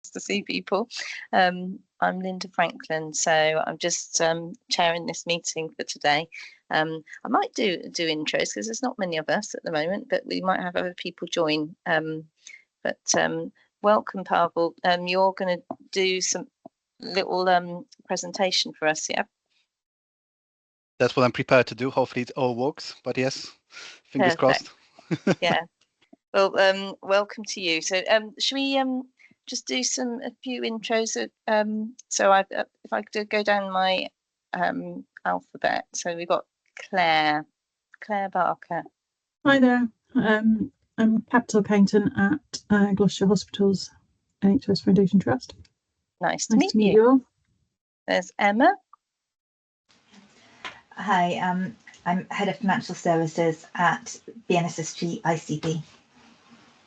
nice to see people. I'm Linda Franklin, so I'm just chairing this meeting for today. I might do intros because there's not many of us at the moment, but we might have other people join. Welcome, Pavel. You're going to do some little presentation for us, yeah? That's what I'm prepared to do. Hopefully it all works, but yes, fingers crossed. Yeah. Well, welcome to you. So, should we just do a few intros? So if I could go down my alphabet. So we've got Claire Barker. Hi there. I'm capital accountant at Gloucestershire Hospitals NHS Foundation Trust. Nice to meet you all. There's Emma. Hi, I'm Head of Financial Services at BNSSG ICB.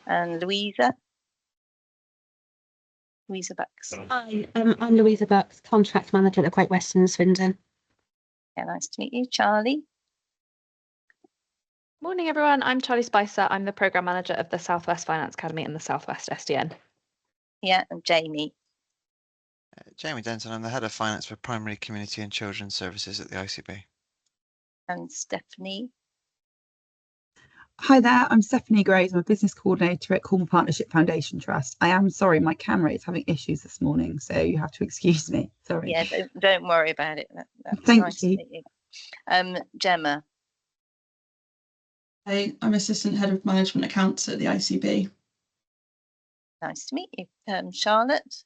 And Louisa Bucks. Hi, I'm Louisa Bucks, Contract Manager at the Great Western Swindon. Yeah, nice to meet you. Charlie. Morning, everyone. I'm Charlie Spicer. I'm the Programme Manager of the South West Finance Academy and the South West SDN. Yeah, and Jamie. Jamie Denton. I'm the Head of Finance for Primary, Community and Children's Services at the ICB. And Stephanie. Hi there, I'm Stephanie Graves. I'm a business coordinator at Cornwall Partnership Foundation Trust. I am sorry, my camera is having issues this morning, so you have to excuse me. Sorry. Yeah, don't worry about it. Thank nice you. To meet you. Gemma. Hey, I'm Assistant Head of Management Accounts at the ICB. Nice to meet you. Charlotte.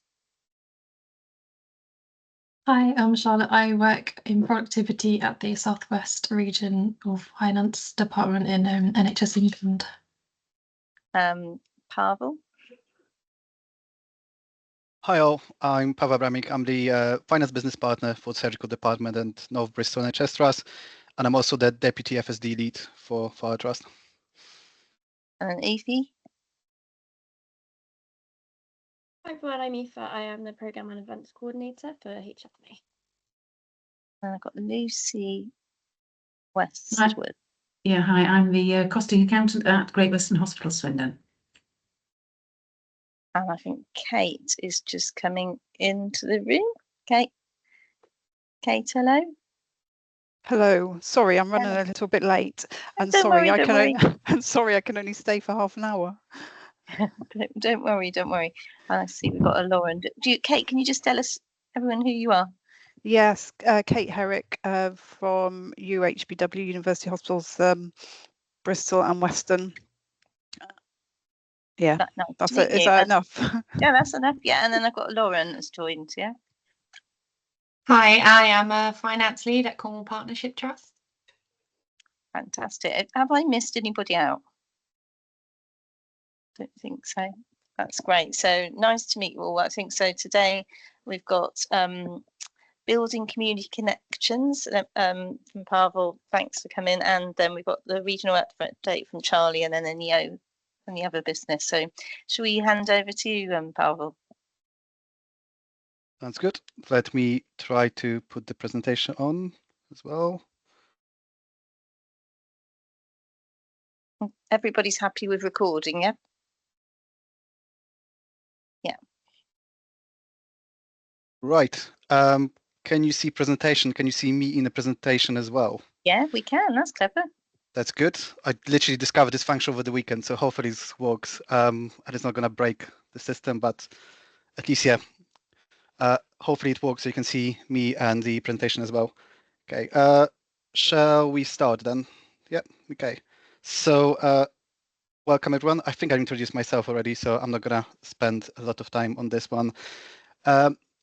Hi, I'm Charlotte. I work in productivity at the Southwest Region of Finance Department in NHS England. Pavel. Hi all, I'm Pavel Abramik. I'm the Finance Business Partner for the Surgical Department and North Bristol NHS Trust, and I'm also the Deputy FSD Lead for our trust. And Aoife. Hi everyone, I'm Aoife. I am the Programme and Events Coordinator for HFMA. And I've got Lucy Westwood. Yeah, hi, I'm the Costing Accountant at Great Western Hospital Swindon. And I think Kate is just coming into the room. Kate, hello. Hello. Sorry, I'm running a little bit late, and sorry I can only stay for half an hour. don't worry. I see we've got a Lauren. Kate, can you just tell us everyone who you are? Yes, Kate Herrick from UHBW, University Hospitals, Bristol and Western. Yeah, that's it. Is that enough? Yeah, that's enough. Yeah, and then I've got Lauren that's joined. Yeah. Hi, I am a finance lead at Cornwall Partnership Trust. Fantastic. Have I missed anybody out? Don't think so. That's great. So nice to meet you all. I think so. Today we've got building community connections from Pavel. Thanks for coming. And then we've got the regional update from Charlie, and then the NEO and the other business. So shall we hand over to you, Pavel? Sounds good. Let me try to put the presentation on as well. Everybody's happy with recording, yeah? Yeah. Right. Can you see presentation? Can you see me in the presentation as well? Yeah, we can. That's clever. That's good. I literally discovered this function over the weekend, so hopefully this works. And it's not going to break the system, but at least, yeah. Hopefully it works so you can see me and the presentation as well. Okay. Shall we start then? Yeah. Okay. So welcome everyone. I think I introduced myself already, so I'm not going to spend a lot of time on this one.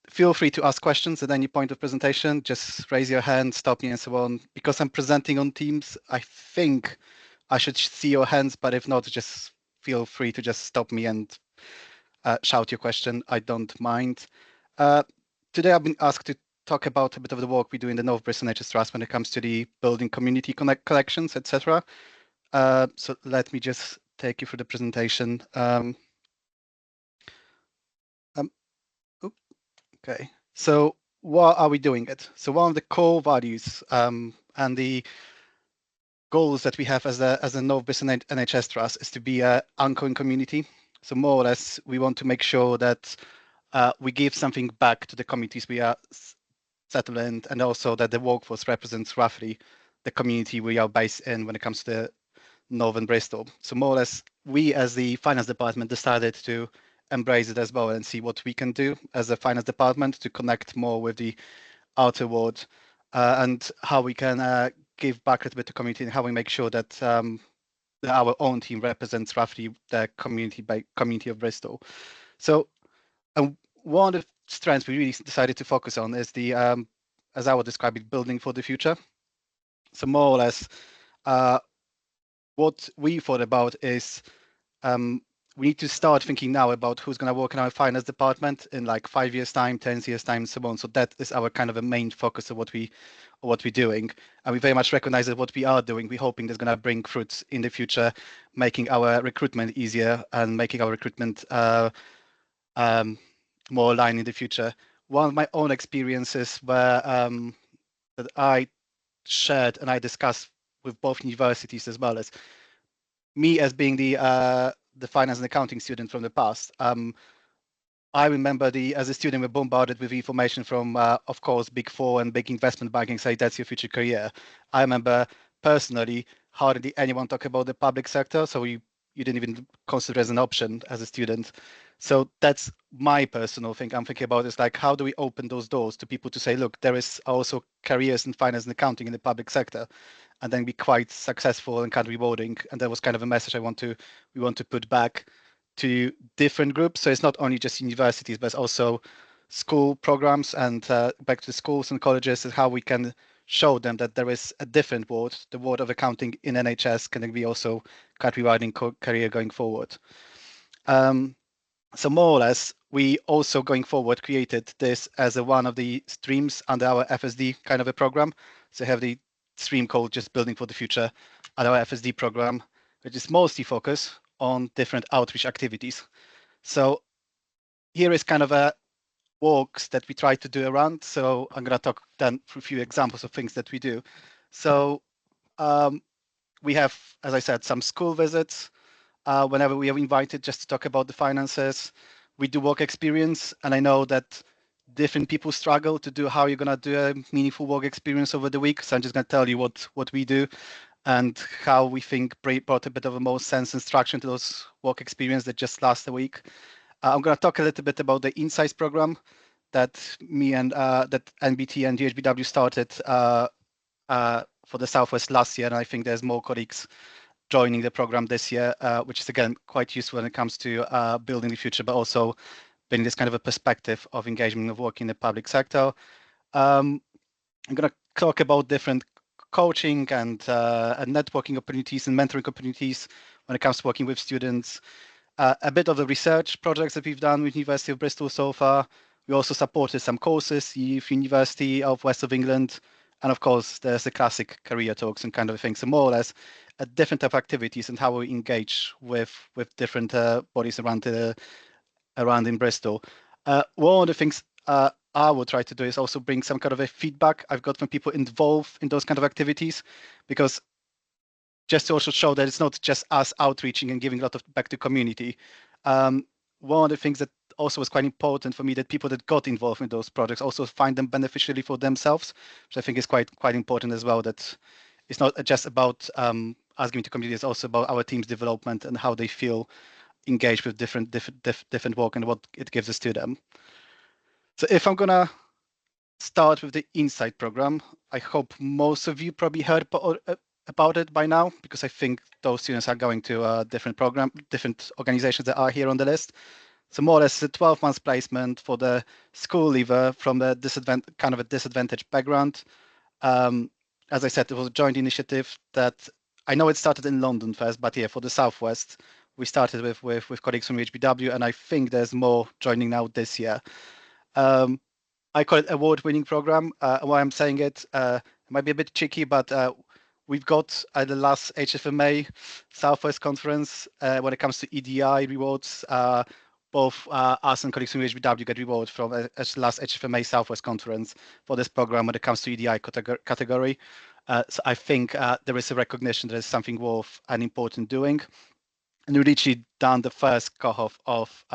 Feel free to ask questions at any point of presentation. Just raise your hand, stop me, and so on. Because I'm presenting on Teams, I think I should see your hands, but if not, just feel free to just stop me and shout your question. I don't mind. Today I've been asked to talk about a bit of the work we do in the North Bristol NHS Trust when it comes to the building community collections, etc. So let me just take you through the presentation. Okay, so why are we doing it? So one of the core values and the goals that we have as a North Bristol NHS Trust is to be an anchoring community. So more or less, we want to make sure that we give something back to the communities we are settled in, and also that the workforce represents roughly the community we are based in when it comes to Northern Bristol. So more or less, we as the finance department decided to embrace it as well and see what we can do as a finance department to connect more with the outer world, and how we can give back a little bit to community, and how we make sure that that our own team represents roughly the community of Bristol. So one of the strengths we really decided to focus on is the, as I would describe it, building for the future. So more or less, what we thought about is we need to start thinking now about who's going to work in our finance department in like 5 years time, 10 years time, and so on. So that is our kind of a main focus of what we're doing. And we very much recognize that what we are doing, we're hoping that's going to bring fruits in the future, making our recruitment easier and making our recruitment more aligned in the future. One of my own experiences where that I shared and I discussed with both universities as well as me as being the finance and accounting student from the past. I remember as a student, we're bombarded with information from, of course, Big Four and big investment banking say that's your future career. I remember personally hardly anyone talk about the public sector, so you didn't even consider as an option as a student. So that's my personal thing. I'm thinking about is like, how do we open those doors to people to say, look, there is also careers in finance and accounting in the public sector, and then be quite successful and kind of rewarding. And that was kind of a message we want to put back to different groups. So it's not only just universities, but it's also school programs and back to schools and colleges, and how we can show them that there is a different world. The world of accounting in NHS can be also quite rewarding career going forward. So more or less, we also going forward created this as one of the streams under our FSD kind of a program. So have the stream called just Building for the Future at our FSD program, which is mostly focused on different outreach activities. So here is kind of a walks that we try to do around. So I'm going to talk then through a few examples of things that we do. So we have, as I said, some school visits. Whenever we are invited just to talk about the finances, we do work experience. And I know that different people struggle to do how you're going to do a meaningful work experience over the week. So I'm just going to tell you what we do and how we think brought a bit of a more sense and structure to those work experience that just last a week. I'm going to talk a little bit about the Insights program that me and that NBT and DHBW started for the Southwest last year. And I think there's more colleagues joining the program this year, which is again quite useful when it comes to building the future, but also bringing this kind of a perspective of engagement of work in the public sector. I'm going to talk about different coaching and networking opportunities and mentoring opportunities when it comes to working with students. A bit of the research projects that we've done with University of Bristol so far. We also supported some courses, University of West of England, and of course, there's the classic career talks and kind of things. So more or less, a different type of activities and how we engage with different bodies around in Bristol. One of the things I will try to do is also bring some kind of a feedback I've got from people involved in those kind of activities, because just to also show that it's not just us outreaching and giving a lot of back to community. One of the things that also was quite important for me, that people that got involved in those projects also find them beneficially for themselves, which I think is quite important as well, that it's not just about us giving to community, it's also about our team's development and how they feel engaged with different work and what it gives us to them. So if I'm gonna start with the Insight program, I hope most of you probably heard about it by now, because I think those students are going to different organizations that are here on the list. So more or less a 12-month placement for the school leaver from the disadvantaged background. As I said, it was a joint initiative that I know it started in London first, but yeah, for the Southwest, we started with colleagues from HBW, and I think there's more joining now this year. I call it award-winning program. Why I'm saying it might be a bit cheeky, but we've got at the last HFMA Southwest conference, when it comes to EDI rewards, both us and colleagues from HBW get rewards from the last HFMA Southwest conference for this program when it comes to EDI category. So I think there is a recognition that it's something worth and important doing. And we've literally done the first cohort of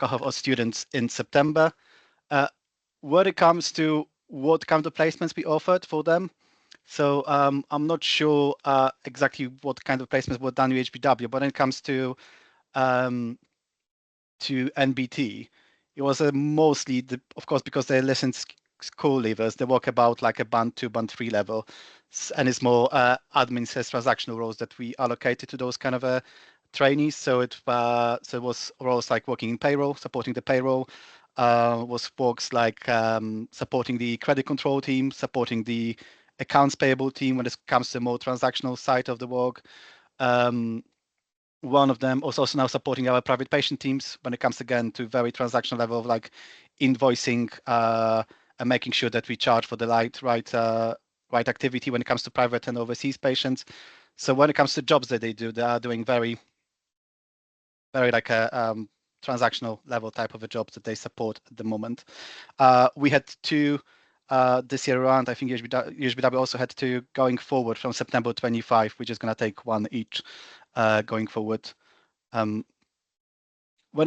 cohort of students in September. When it comes to what kind of placements we offered for them, so I'm not sure exactly what kind of placements were done with HBW, but when it comes to NBT, it was mostly, of course, because they're licensed school leavers, they work about like a band 2, band 3 level, and it's more admin transactional roles that we allocated to those kind of trainees. So it was roles like working in payroll, supporting the payroll, was works like supporting the credit control team, supporting the accounts payable team when it comes to the more transactional side of the work. One of them was also now supporting our private patient teams when it comes again to very transactional level of like invoicing and making sure that we charge for the right activity when it comes to private and overseas patients. So when it comes to jobs that they do, they are doing very like a transactional level type of a job that they support at the moment. We had 2 this year around. I think UHBW also had 2 going forward from September 25, which is going to take 1 each going forward. When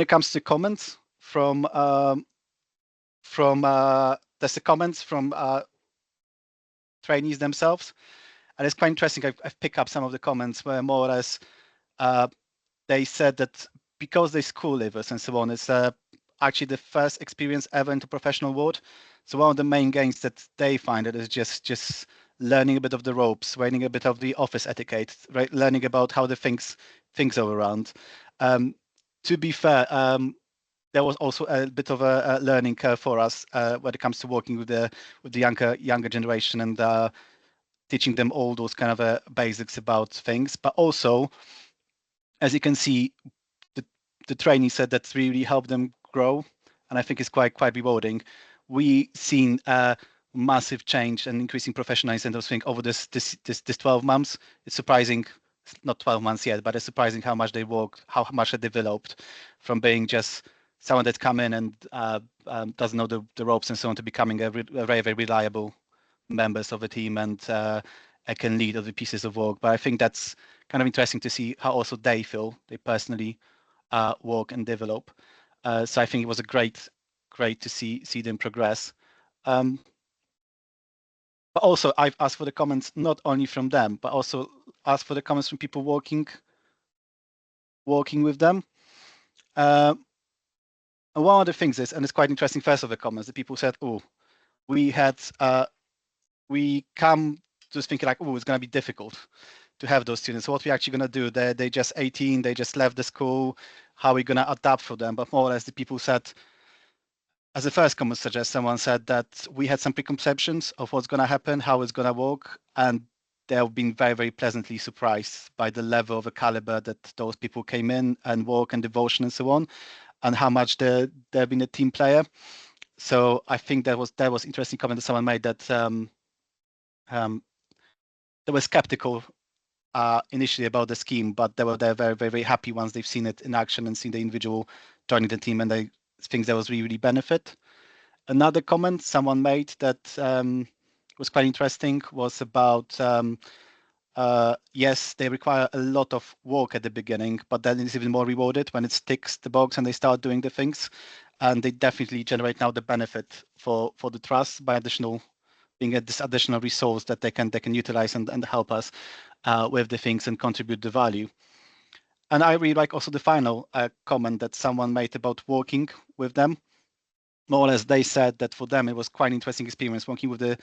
it comes to comments from there's the comments from trainees themselves, and it's quite interesting. I've picked up some of the comments where more or less they said that because they're school leavers and so on, it's actually the first experience ever into professional world. So one of the main gains that they find it is just learning a bit of the ropes, learning a bit of the office etiquette, right? Learning about how the things are around. To be fair, there was also a bit of a learning curve for us when it comes to working with the younger generation and teaching them all those kind of basics about things. But also, as you can see, the training said that's really helped them grow, and I think it's quite rewarding. We seen a massive change and increasing professionalism and those things over this 12 months. It's surprising, not 12 months yet, but it's surprising how much they worked, how much they developed from being just someone that's come in and doesn't know the ropes and so on to becoming a very, very reliable members of the team and can lead other pieces of work. But I think that's kind of interesting to see how also they feel, they personally work and develop. So I think it was a great to see them progress. But also I've asked for the comments not only from them, but also asked for the comments from people working with them. And one of the things is, and it's quite interesting, first of the comments, the people said, oh, we come to thinking like, oh, it's going to be difficult to have those students. So what we're actually going to do, they're just 18, they just left the school, how are we going to adapt for them? But more or less the people said, as the first comment suggests, someone said that we had some preconceptions of what's going to happen, how it's going to work, and they've been very, very pleasantly surprised by the level of a caliber that those people came in and work and devotion and so on, and how much they've been a team player. So I think that was interesting comment that someone made, that they were skeptical initially about the scheme, but they're very, very, very happy once they've seen it in action and seen the individual joining the team, and they think there was really benefit. Another comment someone made that was quite interesting was about yes, they require a lot of work at the beginning, but then it's even more rewarded when it ticks the box and they start doing the things, and they definitely generate now the benefit for the trust by being this additional resource that they can utilize and help us with the things and contribute the value. And I really like also the final comment that someone made about working with them. More or less, they said that for them it was quite an interesting experience working with the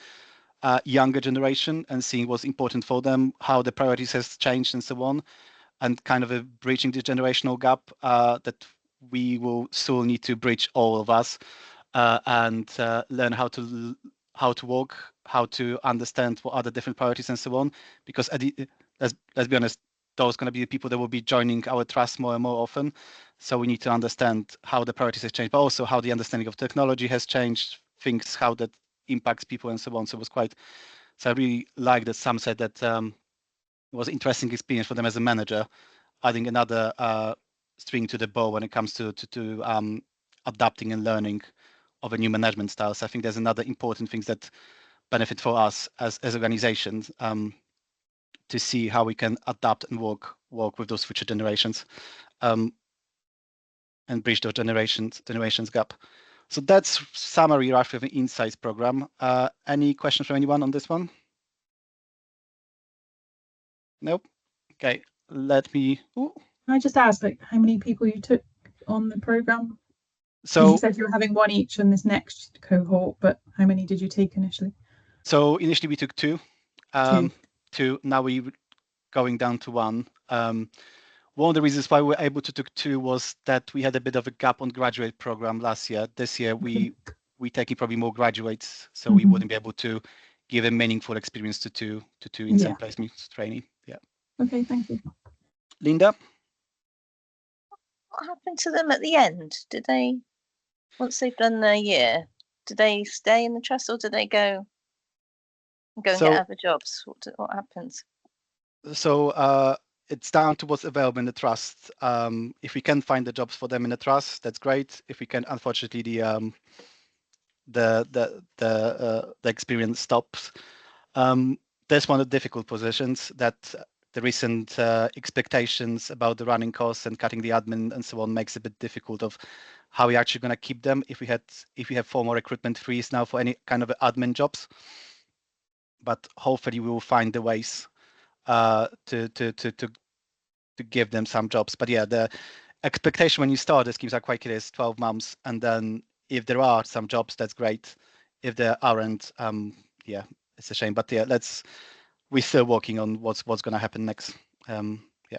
younger generation and seeing what's important for them, how the priorities has changed and so on, and kind of bridging the generational gap that we will still need to bridge, all of us, and learn how to work, how to understand what are the different priorities and so on. Because let's be honest, those are going to be the people that will be joining our trust more and more often. So we need to understand how the priorities have changed, but also how the understanding of technology has changed, things, how that impacts people and so on. So it was so I really like that Sam said that it was an interesting experience for them as a manager, adding another string to the bow when it comes to adapting and learning of a new management style. So I think there's another important things that benefit for us as organizations to see how we can adapt and work with those future generations. bridge the generations gap. So that's summary roughly of the Insights program. Any questions from anyone on this one? Nope. Okay, let me. Ooh. Can I just ask, like, how many people you took on the program? So you said you were having one each in this next cohort, but how many did you take initially? So initially we took two. Two. Now we're going down to one. One of the reasons why we were able to take two was that we had a bit of a gap on graduate program last year. This year we taking probably more graduates, so we wouldn't be able to give a meaningful experience to two inside placement training. Yeah. Okay, thank you. Linda? What happened to them at the end? Did they, once they've done their year, do they stay in the trust or do they go and get other jobs? What happens? So it's down to what's available in the trust. If we can find the jobs for them in the trust, that's great. If we can, unfortunately, the experience stops. That's one of the difficult positions that the recent expectations about the running costs and cutting the admin and so on makes it a bit difficult of how we're actually going to keep them if we have formal recruitment freeze now for any kind of admin jobs. But hopefully we will find the ways to give them some jobs. But yeah, the expectation when you start the schemes are quite clear, it's 12 months, and then if there are some jobs, that's great. If there aren't, yeah, it's a shame. But yeah, we're still working on what's going to happen next. Yeah.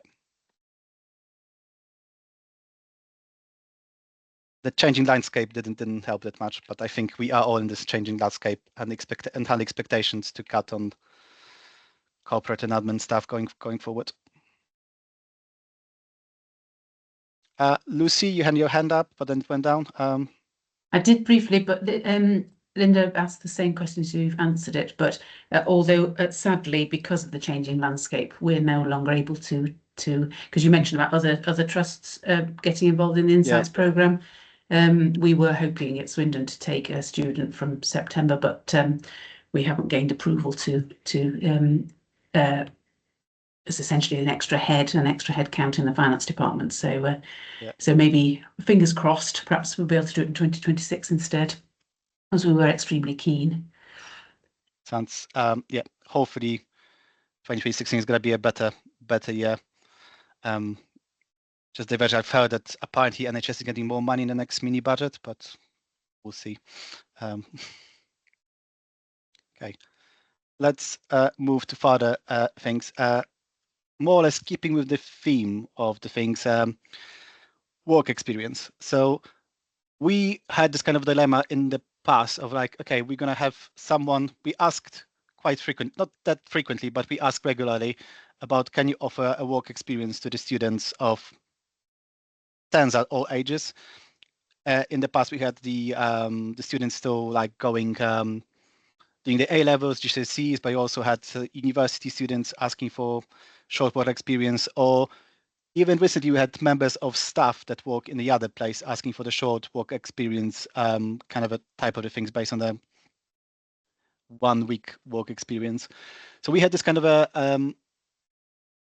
The changing landscape didn't help that much, but I think we are all in this changing landscape and have expectations to cut on corporate and admin stuff going forward. Lucy, you had your hand up, but then it went down. I did briefly, but Linda asked the same questions, you've answered it. But although sadly, because of the changing landscape, we're no longer able to because you mentioned about other trusts getting involved in the Insights programme. We were hoping at Swindon to take a student from September, but we haven't gained approval to it's essentially an extra head count in the finance department. So so maybe fingers crossed, perhaps we'll be able to do it in 2026 instead, as we were extremely keen. Sounds yeah, hopefully 2016 is going to be a better year. Just diverge, I've heard that apparently NHS is getting more money in the next mini budget, but we'll see. Okay, let's move to further things. More or less keeping with the theme of the things, work experience. So we had this kind of dilemma in the past of like, okay, we're going to have someone, we asked quite frequent, not that frequently, but we ask regularly about, can you offer a work experience to the students of stands at all ages. In the past, we had the students still like going doing the A levels, GCSEs, but you also had university students asking for short work experience, or even recently we had members of staff that work in the other place asking for the short work experience, kind of a type of the things based on the 1 week work experience. So we had this kind of a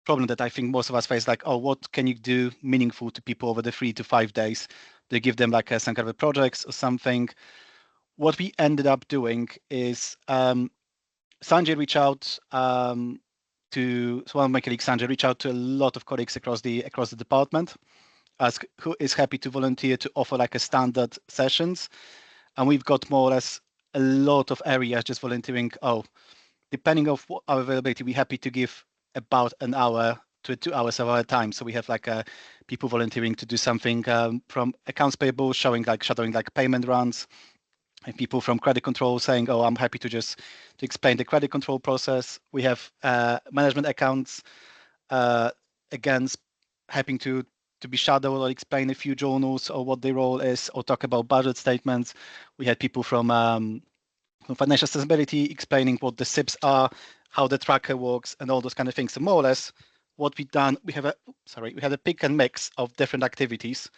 problem that I think most of us face, like, oh, what can you do meaningful to people over the 3 to 5 days? Do you give them like some kind of a projects or something? What we ended up doing is Sanjay reached out to one of my colleagues, Sanjay, reached out to a lot of colleagues across the department, ask who is happy to volunteer to offer like a standard sessions, and we've got more or less a lot of areas just volunteering. Oh, depending on our availability, we're happy to give about an hour to 2 hours of our time. So we have like people volunteering to do something from accounts payable, shadowing like payment runs, and people from credit control saying, oh, I'm happy to explain the credit control process. We have management accounts, again, happy to be shadowed or explain a few journals or what their role is, or talk about budget statements. We had people from financial sustainability explaining what the SIPs are, how the tracker works, and all those kind of things. So more or less, what we've done, we had a pick and mix of different activities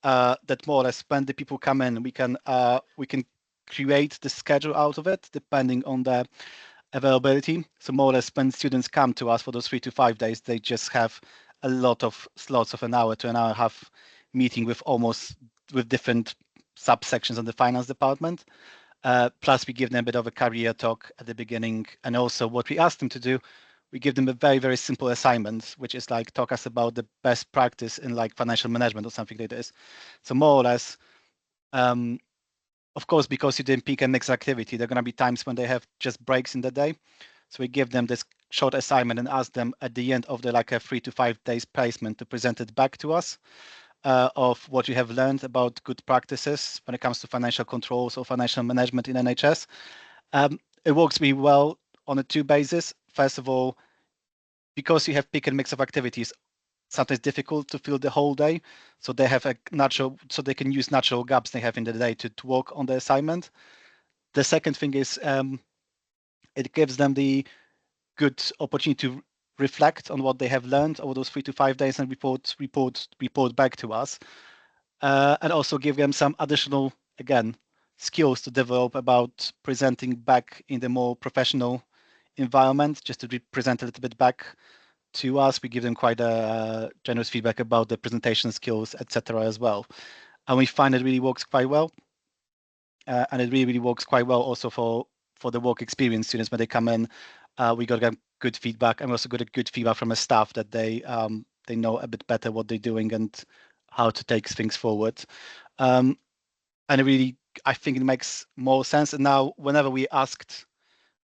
that more or less when the people come in, we can create the schedule out of it depending on the availability. So more or less when students come to us for those 3 to 5 days, they just have a lot of slots of an hour to an hour and a half meeting with different subsections of the finance department. Plus, we give them a bit of a career talk at the beginning. And also what we ask them to do, we give them a very, very simple assignment, which is like talk us about the best practice in like financial management or something like this. So more or less, of course, because you didn't pick a mixed activity, there are going to be times when they have just breaks in the day. So we give them this short assignment and ask them at the end of the like a 3 to 5 days placement to present it back to us of what you have learned about good practices when it comes to financial controls or financial management in NHS. It works really well on a two bases. First of all, because you have pick and mix of activities, sometimes difficult to fill the whole day. So they have a natural, so they can use natural gaps they have in the day to work on the assignment. The second thing is it gives them the good opportunity to reflect on what they have learned over those 3 to 5 days and report back to us, and also give them some additional, again, skills to develop about presenting back in the more professional environment, just to present a little bit back to us. We give them quite a generous feedback about the presentation skills, etc. as well. And we find it really works quite well. And it really works quite well also for the work experience students when they come in. We got good feedback, and we also got a good feedback from the staff that they know a bit better what they're doing and how to take things forward. And it really, I think it makes more sense. And now whenever we asked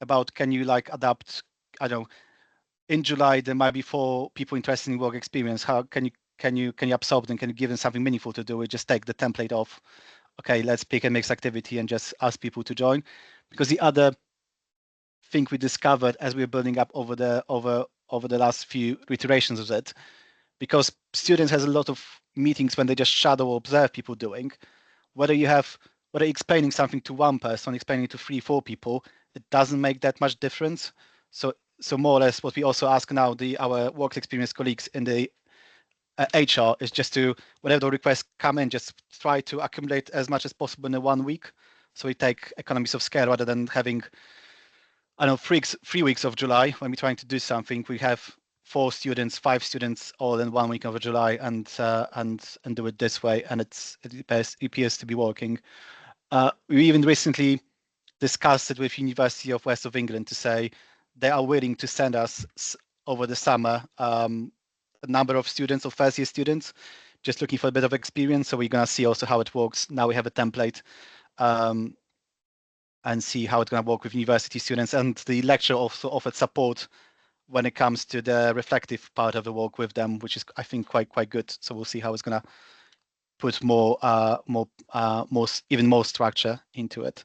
about can you like adapt, I don't know, in July there might be 4 people interested in work experience, how can you absorb them, can you give them something meaningful to do? We just take the template off, okay, let's pick a mixed activity and just ask people to join. Because the other thing we discovered as we were building up over the last few iterations of it, because students has a lot of meetings when they just shadow or observe people doing, whether explaining something to one person, explaining it to 3-4 people, it doesn't make that much difference. So more or less what we also ask now our work experience colleagues in the HR is just to, whenever the requests come in, just try to accumulate as much as possible in 1 week. So we take economies of scale rather than having, I don't know, 3 weeks of July when we're trying to do something. We have 4 students, 5 students all in 1 week of July and do it this way, and it appears to be working. We even recently discussed it with University of West of England to say they are willing to send us over the summer a number of students or first year students just looking for a bit of experience. So we're going to see also how it works. Now we have a template and see how it's going to work with university students. And the lecture also offered support when it comes to the reflective part of the work with them, which is, I think, quite good. So we'll see how it's going to put even more structure into it.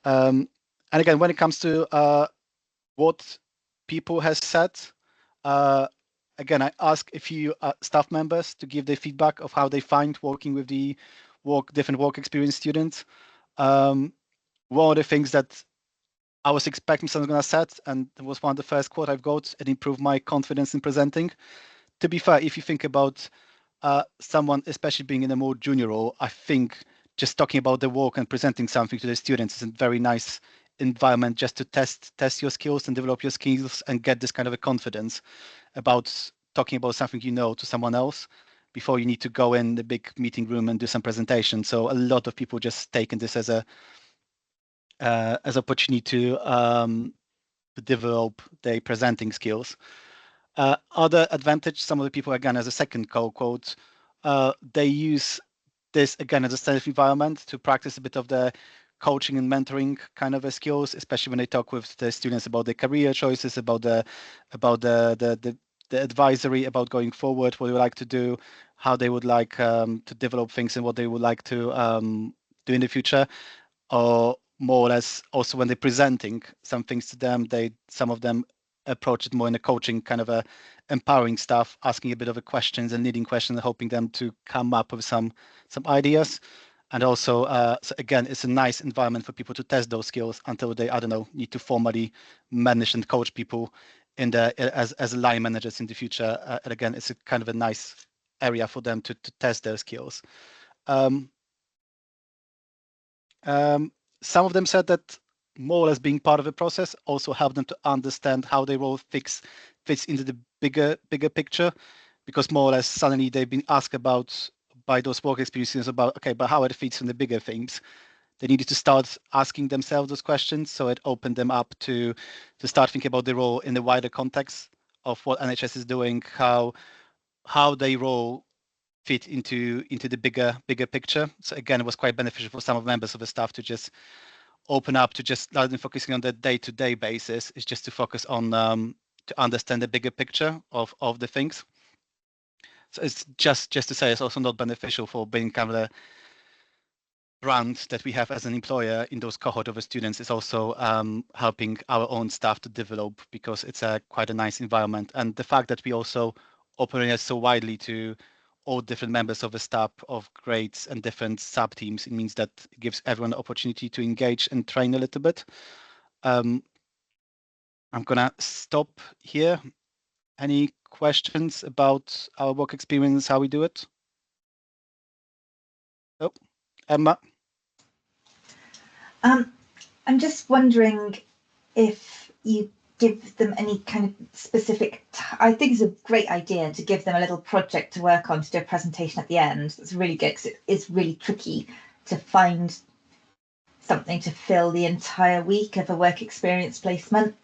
And again, when it comes to what people has said, again, I ask a few staff members to give their feedback of how they find working with the different work experience students. One of the things that I was expecting someone's going to set, and it was one of the first quote I've got, and improve my confidence in presenting. To be fair, if you think about someone, especially being in a more junior role, I think just talking about the work and presenting something to the students is a very nice environment just to test your skills and develop your skills and get this kind of a confidence about talking about something you know to someone else before you need to go in the big meeting room and do some presentation. So a lot of people just taken this as opportunity to develop their presenting skills. Other advantage, some of the people, again, as a second quote, they use this again as a safe environment to practice a bit of the coaching and mentoring kind of skills, especially when they talk with the students about their career choices, about the advisory, about going forward, what they would like to do, how they would like to develop things and what they would like to do in the future, or more or less also when they're presenting some things to them, some of them approach it more in a coaching kind of a empowering stuff, asking a bit of a questions and leading questions and helping them to come up with some ideas. And also, so again, it's a nice environment for people to test those skills until they, I don't know, need to formally manage and coach people in as line managers in the future. And again, it's a kind of a nice area for them to test their skills. Some of them said that more or less being part of the process also helped them to understand how their role fits into the bigger picture, because more or less suddenly they've been asked about by those work experiences about, okay, but how it fits in the bigger things. They needed to start asking themselves those questions. So it opened them up to start thinking about the role in the wider context of what NHS is doing, how their role fit into the bigger picture. So again, it was quite beneficial for some of members of the staff to just open up to just, rather than focusing on the day-to-day basis, is just to focus on to understand the bigger picture of the things. So it's just to say, it's also not beneficial for being kind of the brand that we have as an employer in those cohort of the students. Is also helping our own staff to develop, because it's quite a nice environment. And the fact that we also operate so widely to all different members of the staff of grades and different sub teams, it means that it gives everyone the opportunity to engage and train a little bit. I'm gonna stop here. Any questions about our work experience, how we do it? Oh, Emma. I'm just wondering if you give them any kind of specific, I think it's a great idea to give them a little project to work on, to do a presentation at the end. That's really good, because it's really tricky to find something to fill the entire week of a work experience placement.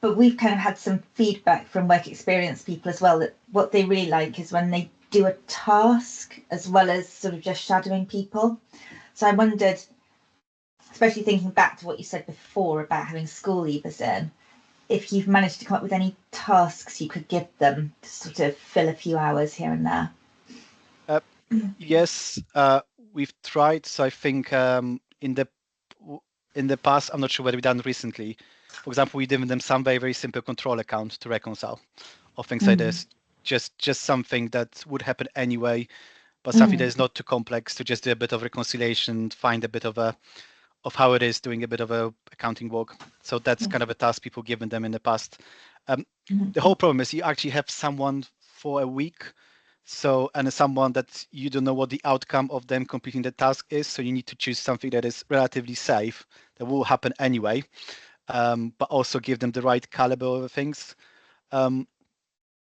But we've kind of had some feedback from work experience people as well, that what they really like is when they do a task as well as sort of just shadowing people. So I wondered, especially thinking back to what you said before about having school leavers in, if you've managed to come up with any tasks you could give them to sort of fill a few hours here and there. Yes, we've tried. So I think in the past, I'm not sure whether we've done recently. For example, we've given them some very simple control account to reconcile, or things like this. Just something that would happen anyway, but something that is not too complex, to just do a bit of reconciliation, find a bit of how it is doing a bit of a accounting work. So that's kind of a task people given them in the past. The whole problem is you actually have someone for a week, and someone that you don't know what the outcome of them completing the task is. So you need to choose something that is relatively safe, that will happen anyway, but also give them the right caliber of things.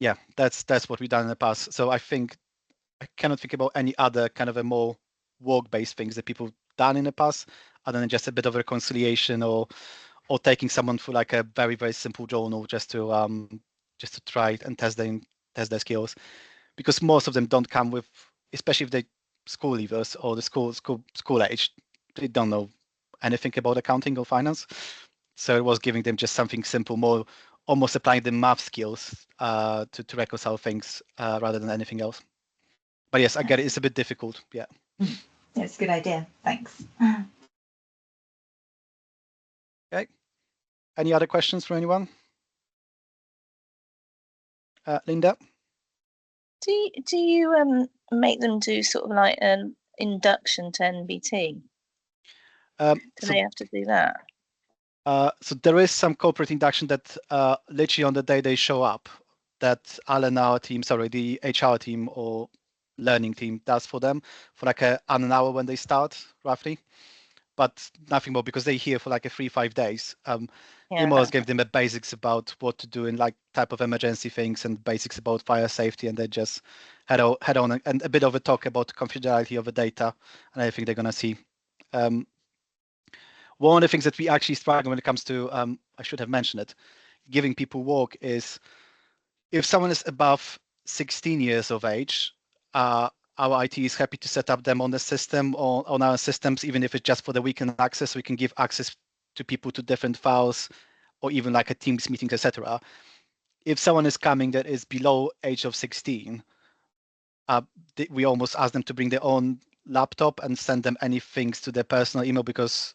Yeah, that's what we've done in the past. So I think I cannot think about any other kind of a more work-based things that people done in the past, other than just a bit of reconciliation or taking someone through like a very simple journal just to try and test their skills, because most of them don't come with, especially if they school leavers or the school age, they don't know anything about accounting or finance. So it was giving them just something simple, more almost applying the math skills to reconcile things rather than anything else. But yes, I get it. It's a bit difficult. Yeah. Yeah, it's a good idea. Thanks. Okay. Any other questions from anyone? Linda? Do you make them do sort of like an induction to NBT? Do they have to do that? So there is some corporate induction that literally on the day they show up, that Alan, our team, sorry, the HR team or learning team does for them for like an hour when they start, roughly. But nothing more, because they're here for like 3-5 days. Emos gave them the basics about what to do in like type of emergency things and basics about fire safety, and they just head on and a bit of a talk about confidentiality of the data and everything they're gonna see. One of the things that we actually struggle when it comes to, I should have mentioned it, giving people work is, if someone is above 16 years of age, our IT is happy to set up them on the system or on our systems, even if it's just for the weekend access. So we can give access to people to different files, or even like a Teams meetings, etc. If someone is coming that is below age of 16, we almost ask them to bring their own laptop and send them any things to their personal email, because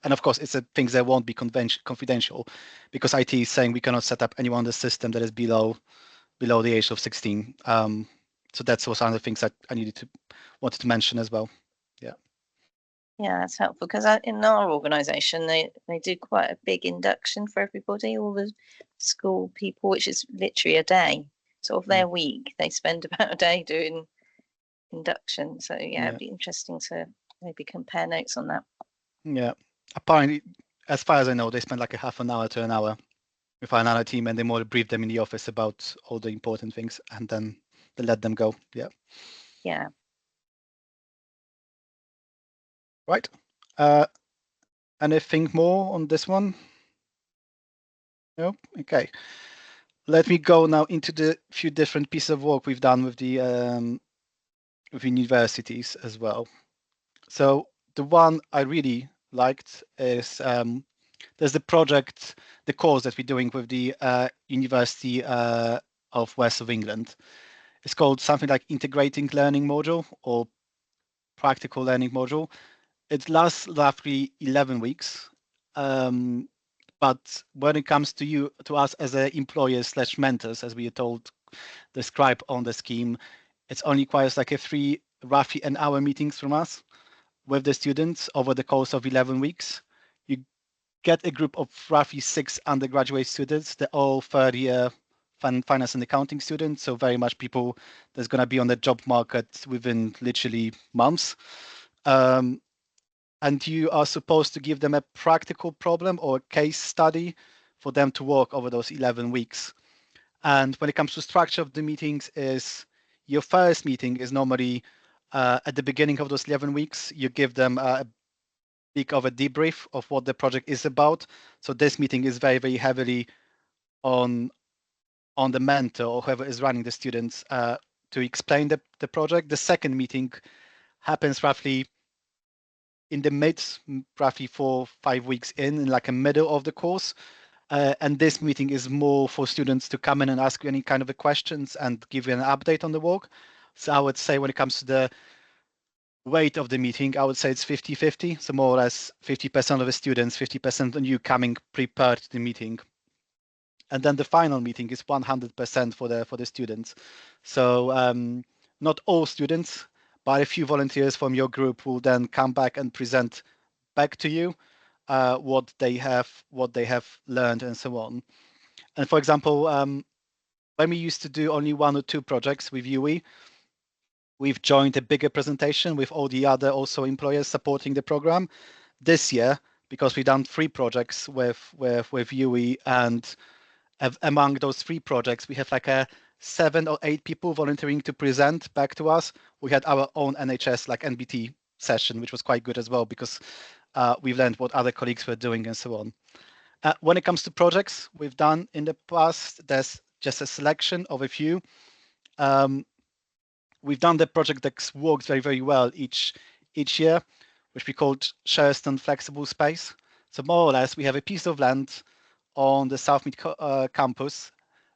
and of course it's things that won't be confidential, because IT is saying we cannot set up anyone on the system that is below the age of 16. So that's also one of the things that I wanted to mention as well. Yeah. Yeah, that's helpful, because in our organisation they do quite a big induction for everybody, all the school people, which is literally a day, sort of their week. They spend about a day doing induction. So yeah, it'd be interesting to maybe compare notes on that. Yeah, apparently, as far as I know, they spend like a half an hour to an hour with another team, and they more brief them in the office about all the important things, and then they let them go. Yeah. Yeah. Right. Anything more on this one? No? Okay. Let me go now into the few different pieces of work we've done with the with universities as well. So the one I really liked is there's the project, the course that we're doing with the University of West of England. It's called something like Integrating Learning Module or Practical Learning Module. It lasts roughly 11 weeks. But when it comes to us as employers / mentors, as we are told, describe on the scheme, it's only requires like roughly an hour meetings from us with the students over the course of 11 weeks. You get a group of roughly 6 undergraduate students. They're all third-year finance and accounting students, so very much people that's going to be on the job market within literally months. And you are supposed to give them a practical problem or a case study for them to work over those 11 weeks. And when it comes to structure of the meetings, is your first meeting is normally at the beginning of those 11 weeks. You give them a bit of a debrief of what the project is about. So this meeting is very, very heavily on the mentor or whoever is running the students to explain the project. The second meeting happens roughly in the mid, roughly 4 or 5 weeks in like a middle of the course. And this meeting is more for students to come in and ask you any kind of questions and give you an update on the work. So I would say when it comes to the weight of the meeting, I would say it's 50-50. So more or less 50% of the students, 50% of you coming prepared to the meeting. And then the final meeting is 100% for the students. So not all students, but a few volunteers from your group will then come back and present back to you what they have learned and so on. And for example, when we used to do only 1 or 2 projects with UE, we've joined a bigger presentation with all the other also employers supporting the program. This year, because we've done 3 projects with UE, and among those 3 projects, we have like 7 or 8 people volunteering to present back to us. We had our own NHS like NBT session, which was quite good as well, because we've learned what other colleagues were doing and so on. When it comes to projects we've done in the past, there's just a selection of a few. We've done the project that works very, very well each year, which we called Sherstone Flexible Space. So more or less, we have a piece of land on the Southmead campus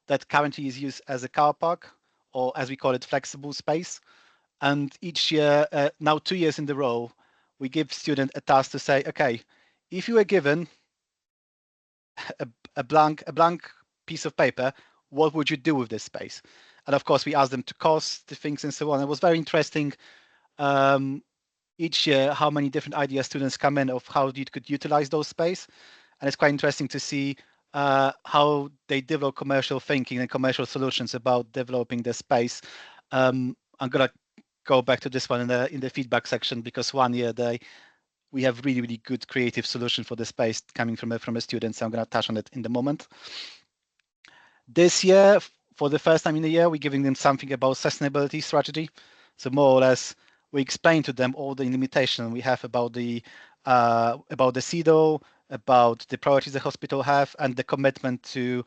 that currently is used as a car park, or as we call it, flexible space. And each year, now 2 years in a row, we give students a task to say, okay, if you were given a blank piece of paper, what would you do with this space? And of course, we asked them to cost the things and so on. It was very interesting each year how many different ideas students come in of how you could utilize those space. And it's quite interesting to see how they develop commercial thinking and commercial solutions about developing the space. I'm gonna go back to this one in the feedback section, because one year we have really, really good creative solution for the space coming from a student. So I'm gonna touch on it in the moment. This year, for the first time in a year, we're giving them something about sustainability strategy. So more or less, we explain to them all the limitations we have about the CEDAW, about the priorities the hospital have, and the commitment to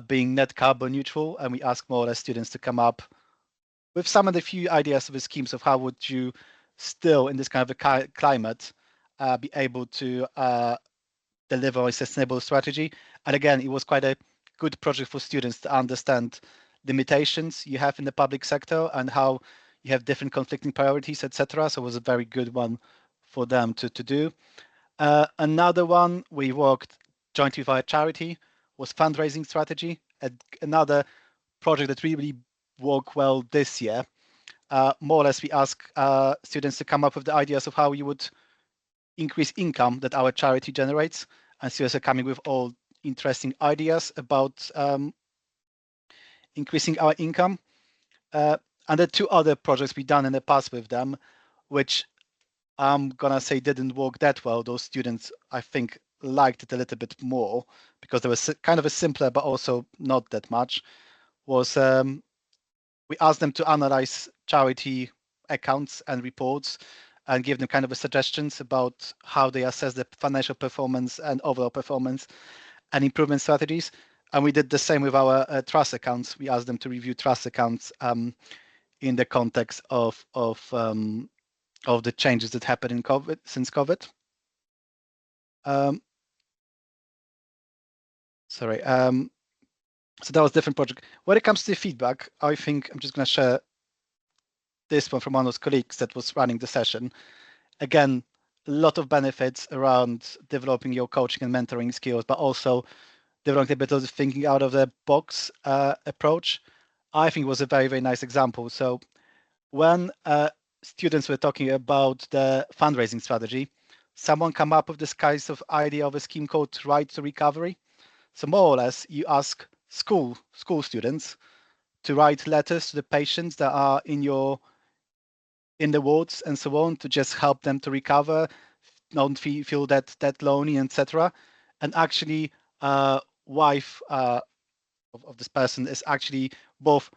being net carbon neutral. And we ask more or less students to come up with some of the few ideas of the schemes of how would you still, in this kind of a climate, be able to deliver a sustainable strategy. And again, it was quite a good project for students to understand limitations you have in the public sector and how you have different conflicting priorities, etc. So it was a very good one for them to do. Another one we worked jointly with our charity was fundraising strategy. Another project that really worked well this year. More or less, we ask students to come up with the ideas of how you would increase income that our charity generates. And students are coming with all interesting ideas about increasing our income. And the 2 other projects we've done in the past with them, which I'm gonna say didn't work that well. Those students, I think, liked it a little bit more because there was kind of a simpler, but also not that much. Was we asked them to analyze charity accounts and reports and give them kind of a suggestions about how they assess the financial performance and overall performance and improvement strategies. And we did the same with our trust accounts. We asked them to review trust accounts in the context of the changes that happened in COVID since COVID. Sorry. So that was a different project. When it comes to the feedback, I think I'm just going to share this one from one of those colleagues that was running the session. Again, a lot of benefits around developing your coaching and mentoring skills, but also developing a bit of the thinking out of the box approach. I think was a very, very nice example. So when students were talking about the fundraising strategy, someone come up with this kind of idea of a scheme called Right to Recovery. So more or less, you ask school students to write letters to the patients that are in the wards and so on, to just help them to recover, not feel that lonely, etc. And actually, wife of this person is actually both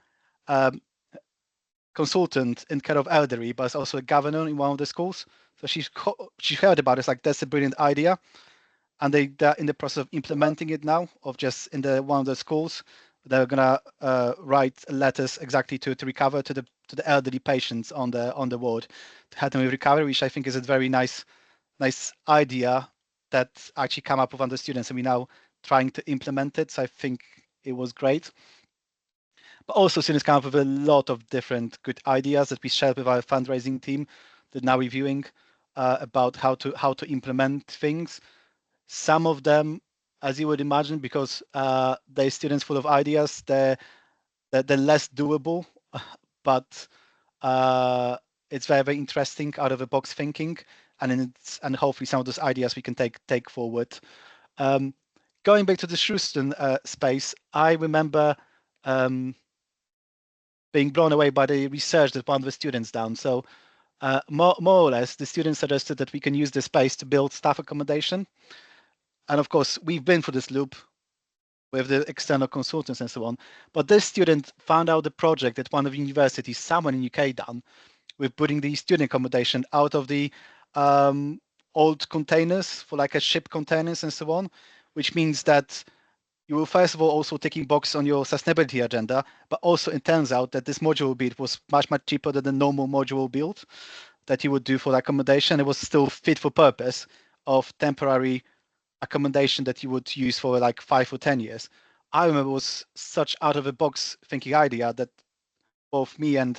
consultant in care of elderly, but is also a governor in one of the schools. So she heard about it. It's like, that's a brilliant idea. And they're in the process of implementing it now, of just in one of the schools. They're gonna write letters exactly to recover to the elderly patients on the ward to help them with recovery, which I think is a very nice idea that actually come up with under students, and we're now trying to implement it. So I think it was great. But also students come up with a lot of different good ideas that we shared with our fundraising team that now reviewing about how to implement things. Some of them, as you would imagine, because they're students full of ideas, they're less doable, but it's very, very interesting, out of the box thinking, and hopefully some of those ideas we can take forward. Going back to the Shrewsbury space, I remember being blown away by the research that one of the students done. So more or less, the students suggested that we can use the space to build staff accommodation. And of course, we've been through this loop with the external consultants and so on. But this student found out the project that one of the universities, someone in UK done, with putting the student accommodation out of the old containers for like a ship containers and so on, which means that you will first of all also taking box on your sustainability agenda, but also it turns out that this modular build was much cheaper than the normal modular build that you would do for the accommodation. It was still fit for purpose of temporary accommodation that you would use for like 5 or 10 years. I remember it was such out of the box thinking idea that both me and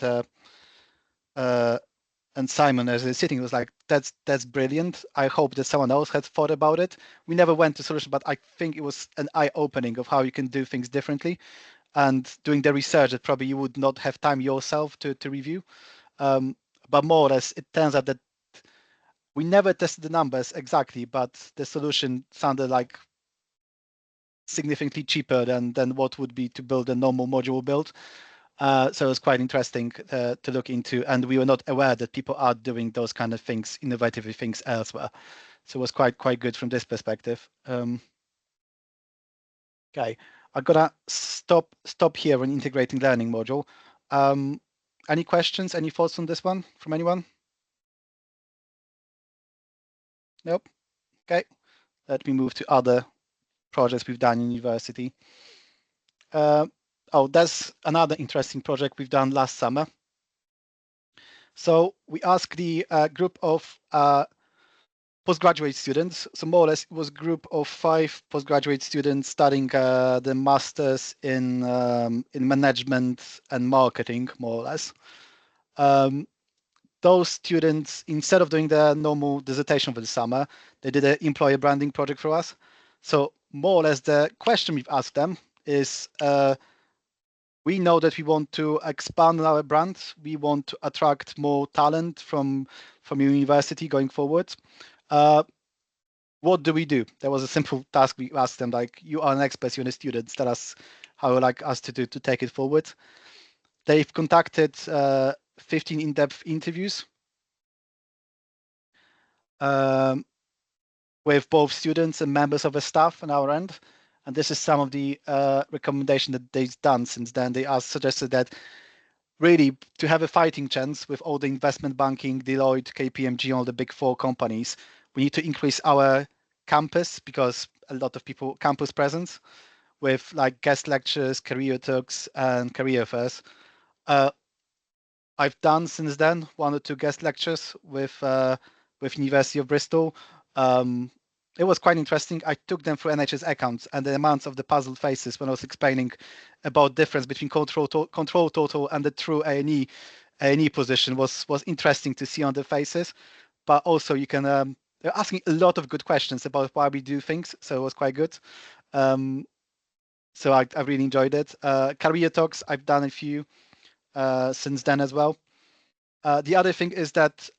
Simon, as they're sitting, was like, that's brilliant. I hope that someone else had thought about it. We never went to solution, but I think it was an eye-opening of how you can do things differently, and doing the research that probably you would not have time yourself to review. But more or less, it turns out that we never tested the numbers exactly, but the solution sounded like significantly cheaper than what would be to build a normal modular build. So it was quite interesting to look into, and we were not aware that people are doing those kind of things, innovative things elsewhere. So it was quite good from this perspective. Okay, I'm gonna stop here on integrating learning module. Any questions? Any thoughts on this one from anyone? Nope. Okay, let me move to other projects we've done in university. Oh, that's another interesting project we've done last summer. So we asked the group of postgraduate students. So more or less, it was a group of 5 postgraduate students studying the masters in management and marketing, more or less. Those students, instead of doing the normal dissertation for the summer, they did an employer branding project for us. So more or less, the question we've asked them is, we know that we want to expand our brand. We want to attract more talent from university going forward. What do we do? That was a simple task we asked them, like, you are an expert, you're a student, tell us how you'd like us to do to take it forward. They've conducted 15 in-depth interviews with both students and members of the staff on our end. And this is some of the recommendation that they've done since then. They suggested that really to have a fighting chance with all the investment banking, Deloitte, KPMG, all the big 4 companies, we need to increase our campus, because a lot of people campus presence with like guest lectures, career talks, and career fairs. I've done since then 1 or 2 guest lectures with University of Bristol. It was quite interesting. I took them through NHS accounts, and the amounts of the puzzled faces when I was explaining about difference between control total and the true A&E position was interesting to see on the faces. But also you can they're asking a lot of good questions about why we do things, so it was quite good. So I really enjoyed it. Career talks, I've done a few since then as well. The other thing is that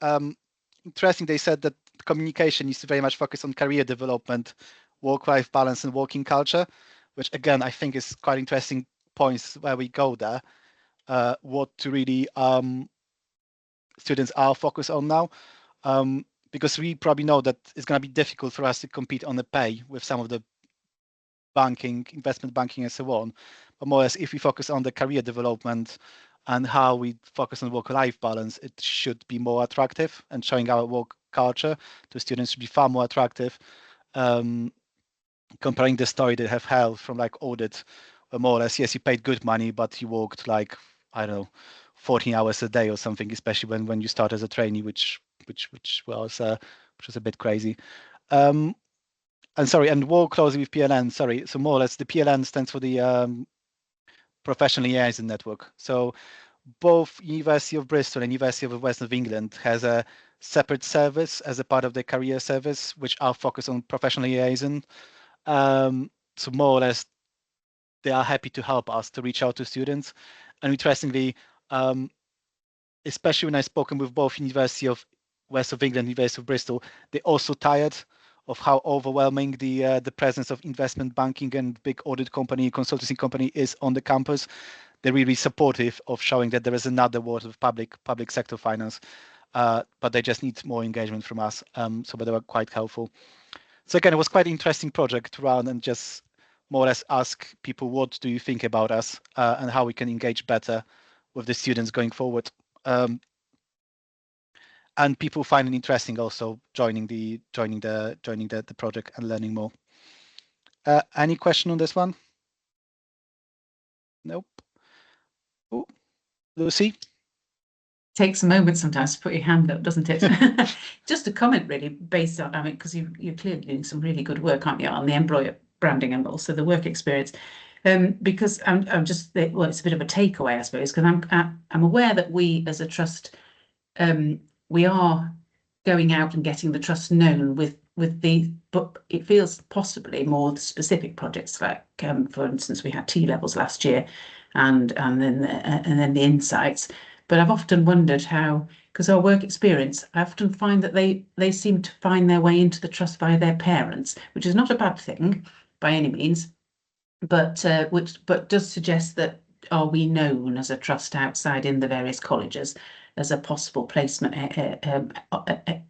interesting, they said that communication needs to very much focus on career development, work-life balance, and working culture, which again I think is quite interesting points where we go there. What to really students are focused on now, because we probably know that it's going to be difficult for us to compete on the pay with some of the banking, investment banking, and so on. But more or less, if we focus on the career development and how we focus on work-life balance, it should be more attractive, and showing our work culture to students should be far more attractive. Comparing the story they have held from like audit, where more or less, yes, you paid good money, but you worked like, I don't know, 14 hours a day or something, especially when you start as a trainee, which was a bit crazy. And sorry, and work closely with PLN. Sorry, so more or less the PLN stands for the Professional Liaison Network. So both University of Bristol and University of the West of England has a separate service as a part of their career service, which are focused on professional liaison. So more or less, they are happy to help us to reach out to students. And interestingly, especially when I've spoken with both University of West of England and University of Bristol, they're also tired of how overwhelming the presence of investment banking and big audit company, consultancy company is on the campus. They're really supportive of showing that there is another world of public sector finance, but they just need more engagement from us. So, but they were quite helpful. So again, it was quite an interesting project to run and just more or less ask people, what do you think about us, and how we can engage better with the students going forward. And people find it interesting also joining the project and learning more. Any question on this one? Nope. Ooh. Lucy? Takes a moment sometimes to put your hand up, doesn't it? Just a comment really based on, I mean, because you're clearly doing some really good work, aren't you, on the employer branding and also the work experience. Because I'm just, well, it's a bit of a takeaway, I suppose, because I'm aware that we as a trust, we are going out and getting the trust known with the, but it feels possibly more specific projects, like for instance, we had T-levels last year, and then the insights. But I've often wondered how, because our work experience, I often find that they seem to find their way into the trust via their parents, which is not a bad thing by any means, but does suggest that, are we known as a trust outside in the various colleges as a possible placement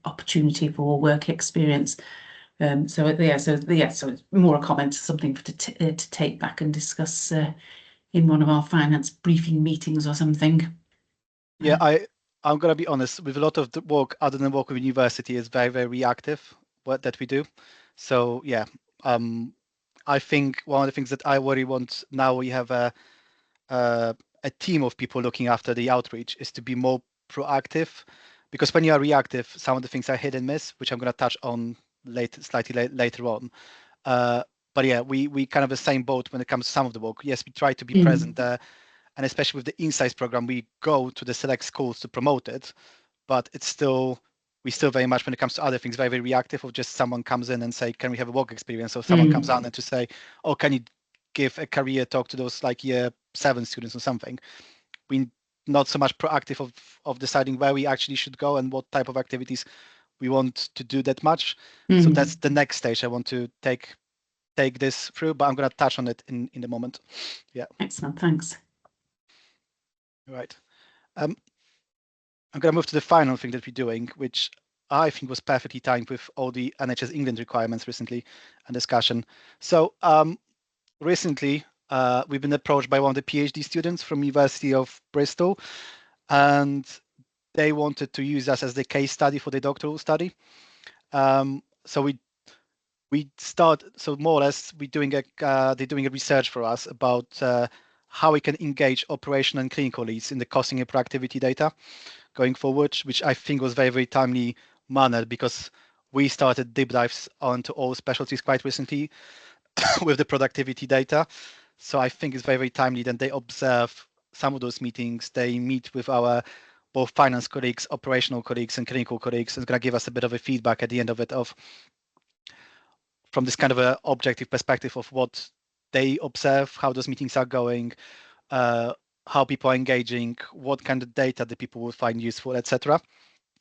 opportunity for work experience? So it's more a comment, something to take back and discuss in one of our finance briefing meetings or something. Yeah, I'm gonna be honest, with a lot of the work other than work with university is very, very reactive, what that we do. So yeah, I think one of the things that I really want now, we have a team of people looking after the outreach, is to be more proactive, because when you are reactive, some of the things are hit and miss, which I'm going to touch on slightly later on. But yeah, we kind of the same boat when it comes to some of the work. Yes, we try to be present there, and especially with the Insights program, we go to the select schools to promote it, but we still very much, when it comes to other things, very, very reactive, of just someone comes in and say, can we have a work experience? Or someone comes on and to say, oh, can you give a career talk to those like year 7 students or something? We not so much proactive of deciding where we actually should go and what type of activities we want to do that much. So that's the next stage I want to take this through, but I'm going to touch on it in a moment. Yeah. Excellent, thanks. Right. I'm going to move to the final thing that we're doing, which I think was perfectly timed with all the NHS England requirements recently and discussion. So recently, we've been approached by one of the PhD students from University of Bristol, and they wanted to use us as the case study for the doctoral study. So more or less they're doing a research for us about how we can engage operational and clinical leads in the costing and productivity data going forward, which I think was very, very timely manner, because we started deep dives onto all specialties quite recently with the productivity data. So I think it's very, very timely that they observe some of those meetings. They meet with our both finance colleagues, operational colleagues, and clinical colleagues. It's going to give us a bit of a feedback at the end of it from this kind of a objective perspective of what they observe, how those meetings are going, how people are engaging, what kind of data the people will find useful, etc.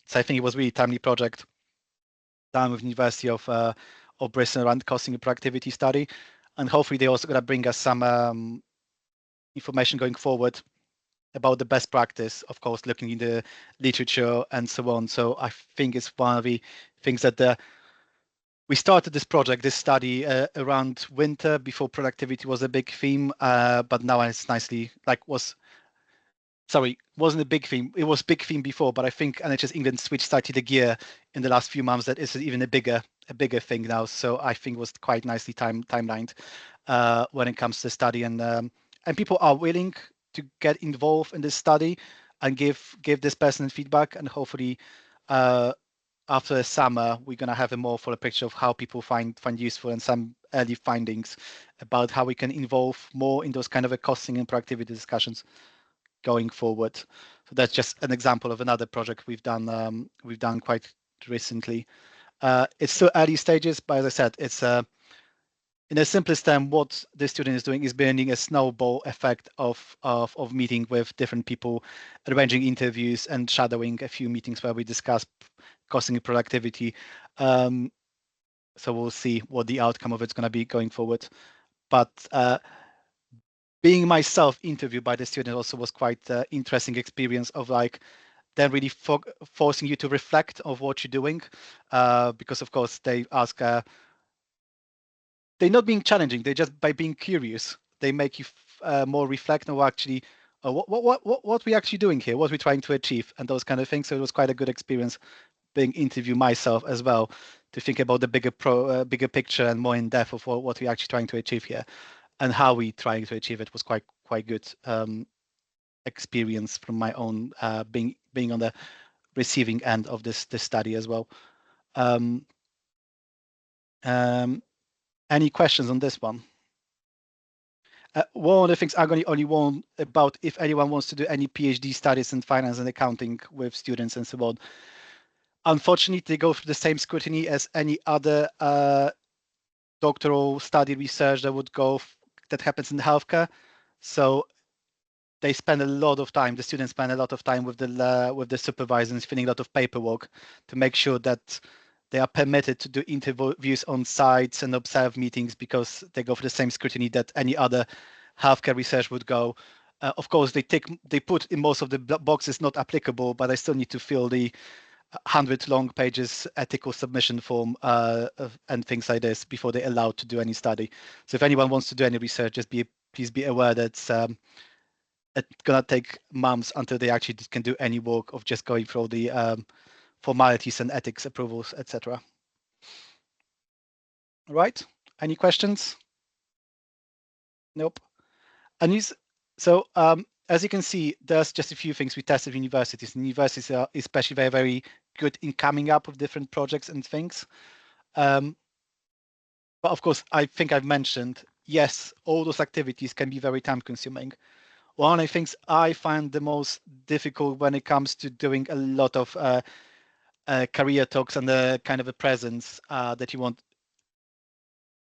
So I think it was a really timely project done with University of Bristol around costing and productivity study, and hopefully they're also going to bring us some information going forward about the best practice, of course, looking in the literature and so on. So I think it's one of the things that we started this project, this study around winter before productivity was a big theme, but now it's nicely wasn't a big theme. It was big theme before, but I think NHS England switched slightly the gear in the last few months that is even a bigger thing now. So I think it was quite nicely timelined when it comes to the study, and people are willing to get involved in this study and give this person feedback, and hopefully after the summer we're going to have a more fuller picture of how people find useful and some early findings about how we can involve more in those kind of a costing and productivity discussions going forward. So that's just an example of another project we've done quite recently. It's still early stages, but as I said, it's in the simplest term, what the student is doing is building a snowball effect of meeting with different people, arranging interviews and shadowing a few meetings where we discuss costing and productivity. So we'll see what the outcome of it's going to be going forward. But being myself interviewed by the student also was quite interesting experience of they're really forcing you to reflect of what you're doing, because of course they ask. They're not being challenging. They just by being curious, they make you more reflect on actually what we actually doing here, what we're trying to achieve, and those kind of things. So it was quite a good experience being interviewed myself as well, to think about the bigger picture and more in depth of what we're actually trying to achieve here, and how we trying to achieve it was quite good experience from my own being on the receiving end of this study as well. Any questions on this one? One of the things I'm going to only warn about, if anyone wants to do any PhD studies in finance and accounting with students and so on, unfortunately, they go through the same scrutiny as any other doctoral study research that happens in healthcare. So they spend a lot of time, the students spend a lot of time with the supervisors, filling a lot of paperwork to make sure that they are permitted to do interviews on sites and observe meetings, because they go for the same scrutiny that any other healthcare research would go. Of course, they put in most of the boxes not applicable, but they still need to fill the 100 long pages ethical submission form and things like this before they're allowed to do any study. So if anyone wants to do any research, please be aware that it's gonna take months until they actually can do any work of just going through the formalities and ethics approvals, etc. Right? Any questions? Nope. And so as you can see, there's just a few things we tested with universities. And universities are especially very, very good in coming up with different projects and things. But of course, I think I've mentioned, yes, all those activities can be very time consuming. One of the things I find the most difficult when it comes to doing a lot of career talks and the kind of a presence that you want.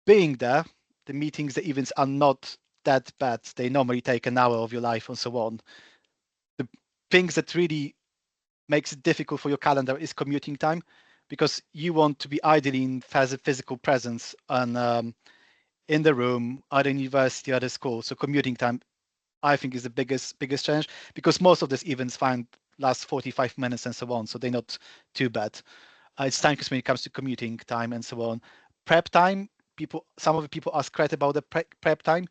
Being there, the meetings, the events are not that bad. They normally take an hour of your life and so on. The things that really makes it difficult for your calendar is commuting time, because you want to be ideally in physical presence and in the room, at a university, at a school. So commuting time, I think, is the biggest challenge, because most of these events last 45 minutes and so on, so they're not too bad. It's time consuming when it comes to commuting time and so on. Prep time, some of the people ask quite about the prep time,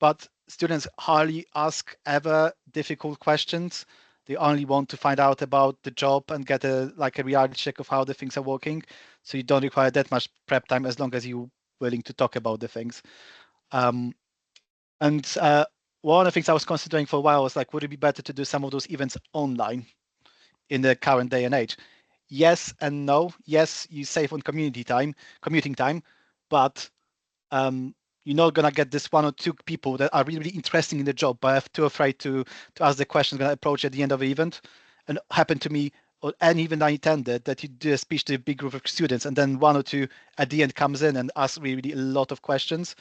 but students hardly ask ever difficult questions. They only want to find out about the job and get a reality check of how the things are working. So you don't require that much prep time as long as you're willing to talk about the things. And one of the things I was considering for a while was like, would it be better to do some of those events online in the current day and age? Yes and no. Yes, you save on commuting time, but you're not gonna get this 1 or 2 people that are really interested in the job, but are too afraid to ask the questions gonna approach at the end of the event. And it happened to me, or any event I attended, that you do a speech to a big group of students, and then 1 or 2 at the end comes in and asks really a lot of questions.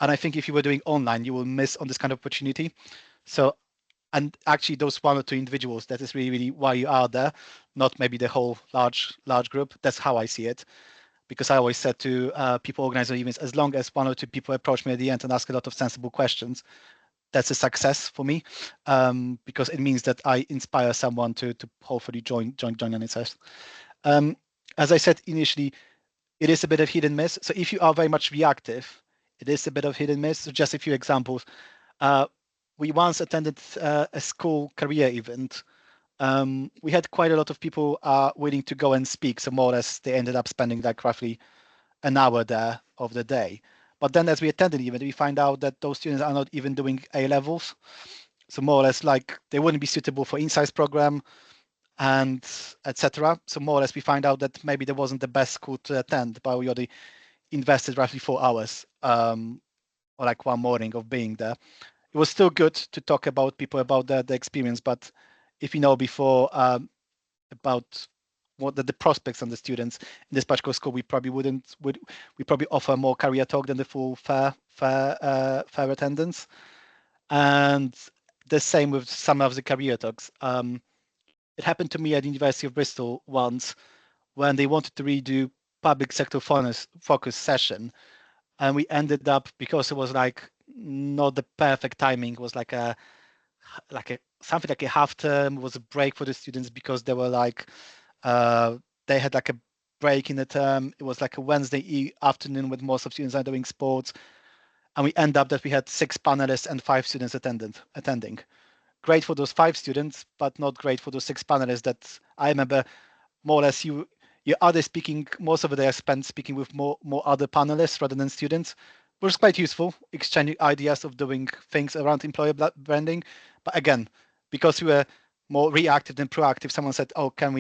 And I think if you were doing online, you will miss on this kind of opportunity. So, and actually those 1 or 2 individuals, that is really why you are there, not maybe the whole large group. That's how I see it. Because I always said to people organizing events, as long as 1 or 2 people approach me at the end and ask a lot of sensible questions, that's a success for me, because it means that I inspire someone to hopefully join NSS. As I said initially, it is a bit of hit and miss. So if you are very much reactive, it is a bit of hit and miss. So just a few examples. We once attended a school career event. We had quite a lot of people willing to go and speak, so more or less they ended up spending like roughly an hour there of the day. But then as we attended the event, we find out that those students are not even doing A levels, so more or less like they wouldn't be suitable for Insights program and etc. So more or less we find out that maybe there wasn't the best school to attend, but we already invested roughly 4 hours or like one morning of being there. It was still good to talk about people about the experience, but if you know before about what the prospects on the students in this particular school, we probably we probably offer more career talk than the full fair attendance. And the same with some of the career talks. It happened to me at the University of Bristol once when they wanted to redo public sector focus session, and we ended up, because it was like not the perfect timing, it was like something like a half term, was a break for the students because they were like they had like a break in the term. It was like a Wednesday afternoon with most of students are doing sports, and we end up that we had 6 panelists and 5 students attending. Great for those 5 students, but not great for those 6 panelists that I remember more or less you're either speaking, most of the day I spent speaking with more other panelists rather than students, which was quite useful, exchanging ideas of doing things around employer branding. But again, because we were more reactive than proactive, someone said, "Oh, can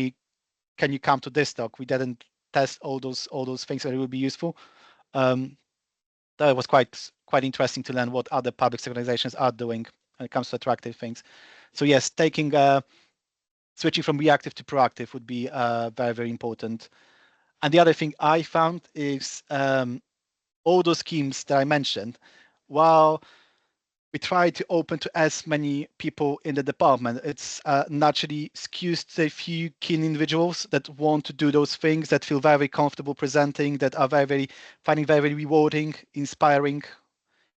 you come to this talk?" We didn't test all those things that would be useful. That was quite interesting to learn what other public organizations are doing when it comes to attractive things. So yes, switching from reactive to proactive would be very, very important. And the other thing I found is all those schemes that I mentioned, while we try to open to as many people in the department, it's naturally skews to a few keen individuals that want to do those things, that feel very comfortable presenting, that are finding very rewarding, inspiring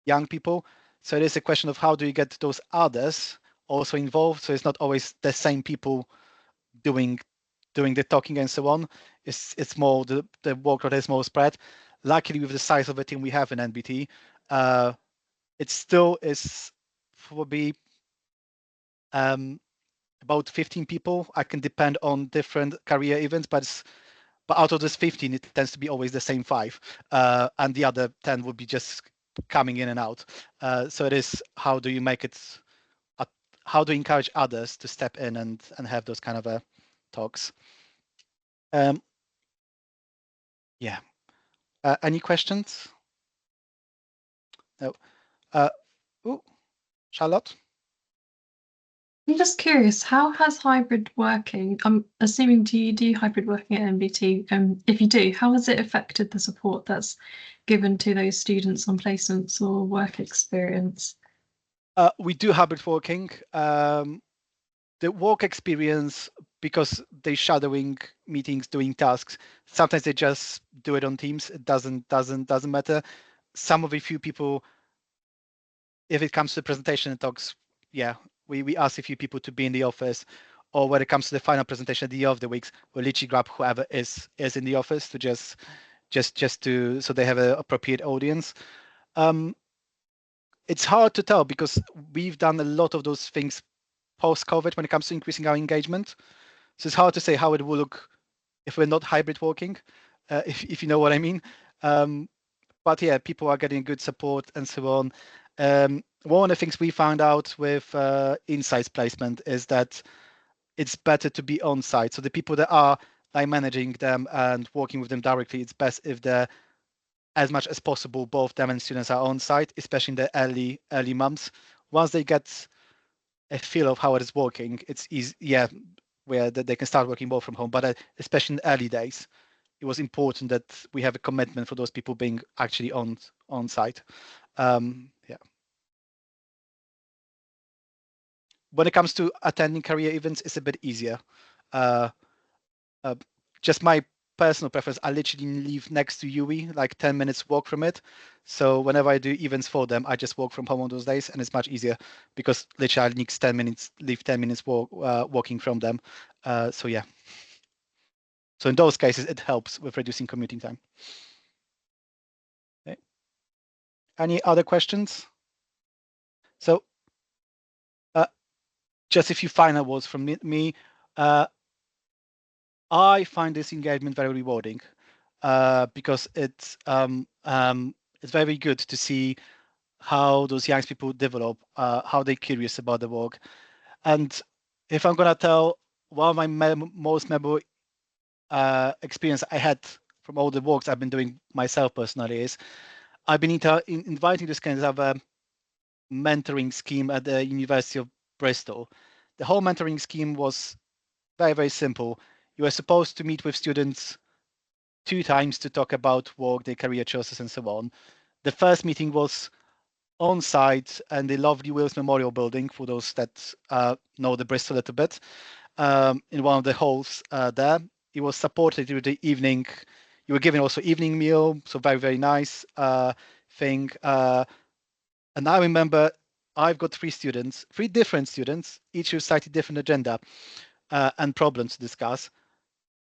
young people. So it is a question of how do you get those others also involved, so it's not always the same people doing the talking and so on. It's more the workload is more spread. Luckily, with the size of the team we have in NBT, it still is probably about 15 people. I can depend on different career events, but out of this 15, it tends to be always the same 5, and the other 10 would be just coming in and out. So it is, how do you make it? How do you encourage others to step in and have those kind of talks? Yeah. Any questions? No. Charlotte? I'm just curious, how has hybrid working, I'm assuming you do hybrid working at NBT, if you do, how has it affected the support that's given to those students on placements or work experience? We do hybrid working. The work experience, because they're shadowing meetings, doing tasks, sometimes they just do it on Teams. It doesn't matter. Some of the few people, if it comes to the presentation and talks, yeah, we ask a few people to be in the office, or when it comes to the final presentation at the end of the weeks, we'll literally grab whoever is in the office to just to, so they have an appropriate audience. it's hard to tell because we've done a lot of those things post-COVID when it comes to increasing our engagement. So it's hard to say how it will look if we're not hybrid working, if you know what I mean. But yeah, people are getting good support and so on. One of the things we found out with Insights placement is that it's better to be on site. So the people that are like managing them and working with them directly, it's best if they're as much as possible, both them and students are on site, especially in the early months. Once they get a feel of how it is working, it's easy, where they can start working more from home. But especially in the early days, it was important that we have a commitment for those people being actually on site. When it comes to attending career events, it's a bit easier. Just my personal preference, I literally live next to UE, like 10 minutes walk from it. So whenever I do events for them, I just work from home on those days, and it's much easier because literally I need 10 minutes, leave 10 minutes walking from them. So yeah. So in those cases, it helps with reducing commuting time. Okay. Any other questions? So just a few final words from me. I find this engagement very rewarding because it's very good to see how those young people develop, how they're curious about the work. And if I'm gonna tell one of my most memorable experience I had from all the works I've been doing myself personally is I've been inviting this kind of a mentoring scheme at the University of Bristol. The whole mentoring scheme was very, very simple. You were supposed to meet with students 2 times to talk about work, their career choices, and so on. The first meeting was on site in the lovely Wills Memorial Building, for those that know the Bristol a little bit, in one of the halls there. It was supported through the evening. You were given also evening meal, so very, very nice thing. And I remember I've got 3 different students, each with slightly different agenda and problems to discuss.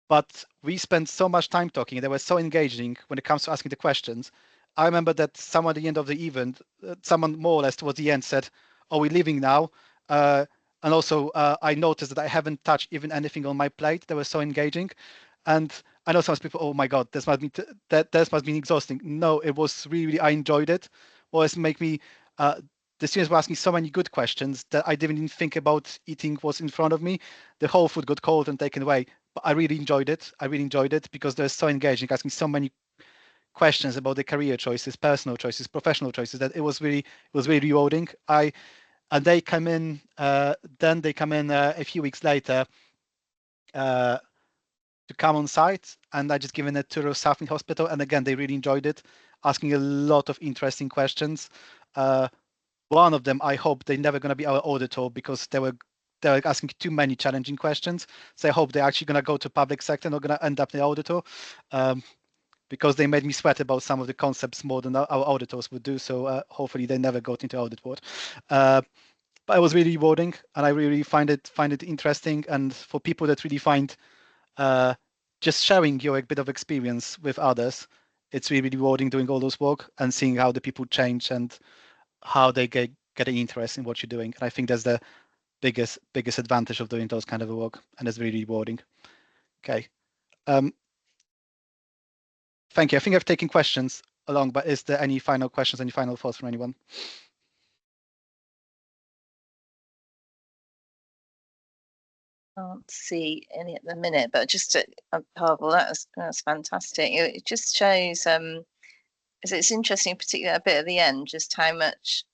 But we spent so much time talking. They were so engaging when it comes to asking the questions. I remember that someone at the end of the event, someone more or less towards the end said, "Are we leaving now?" And also, I noticed that I haven't touched even anything on my plate. They were so engaging. And I know some people, oh my God, this must be exhausting. No, it was really, I enjoyed it. Was make me, the students were asking so many good questions that I didn't even think about eating what's in front of me. The whole food got cold and taken away. But I really enjoyed it. I really enjoyed it because they're so engaging, asking so many questions about their career choices, personal choices, professional choices, that it was really rewarding. And they come in, then they come in a few weeks later to come on site, and I just given a tour of Southmead Hospital, and again they really enjoyed it, asking a lot of interesting questions. One of them, I hope they're never going to be our auditor because they were asking too many challenging questions. So I hope they're actually going to go to public sector, not going to end up the auditor, because they made me sweat about some of the concepts more than our auditors would do. So hopefully they never got into audit board. But it was really rewarding, and I really find it interesting. And for people that really find just sharing your bit of experience with others, it's really rewarding doing all those work and seeing how the people change and how they get an interest in what you're doing. And I think that's the biggest advantage of doing those kind of work, and it's really rewarding. Okay. Thank you. I think I've taken questions along, but is there any final questions, any final thoughts from anyone? Can't see any at the minute, but just Pavel, that's fantastic. It just shows it's interesting, particularly a bit at the end, just how much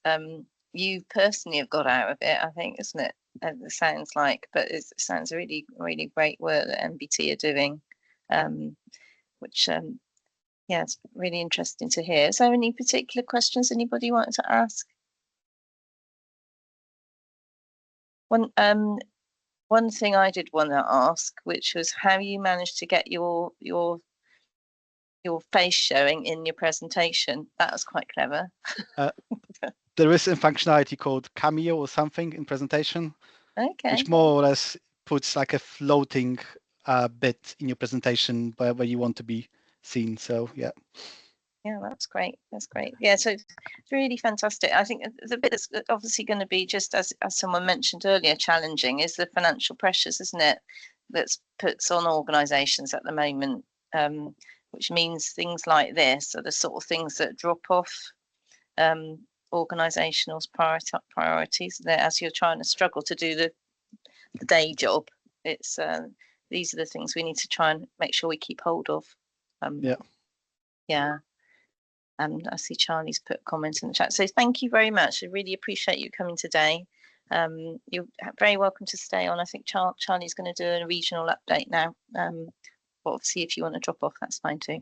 you personally have got out of it, I think, isn't it? It sounds like, but it sounds really, really great work that MBT are doing, which yeah, it's really interesting to hear. Is there any particular questions anybody wanted to ask? One thing I did want to ask, which was how you managed to get your face showing in your presentation. That was quite clever. There is a functionality called Cameo or something in presentation, which more or less puts like a floating bit in your presentation where you want to be seen. So yeah. Yeah, that's great. That's great. Yeah, so it's really fantastic. I think the bit that's obviously going to be, just as someone mentioned earlier, challenging is the financial pressures, isn't it? That's puts on organisations at the moment, which means things like this are the sort of things that drop off organisational priorities. That as you're trying to struggle to do the day job, it's these are the things we need to try and make sure we keep hold of. Yeah. I see Charlie's put a comment in the chat. So thank you very much. I really appreciate you coming today. You're very welcome to stay on. I think Charlie's going to do a regional update now. But obviously, if you want to drop off, that's fine too.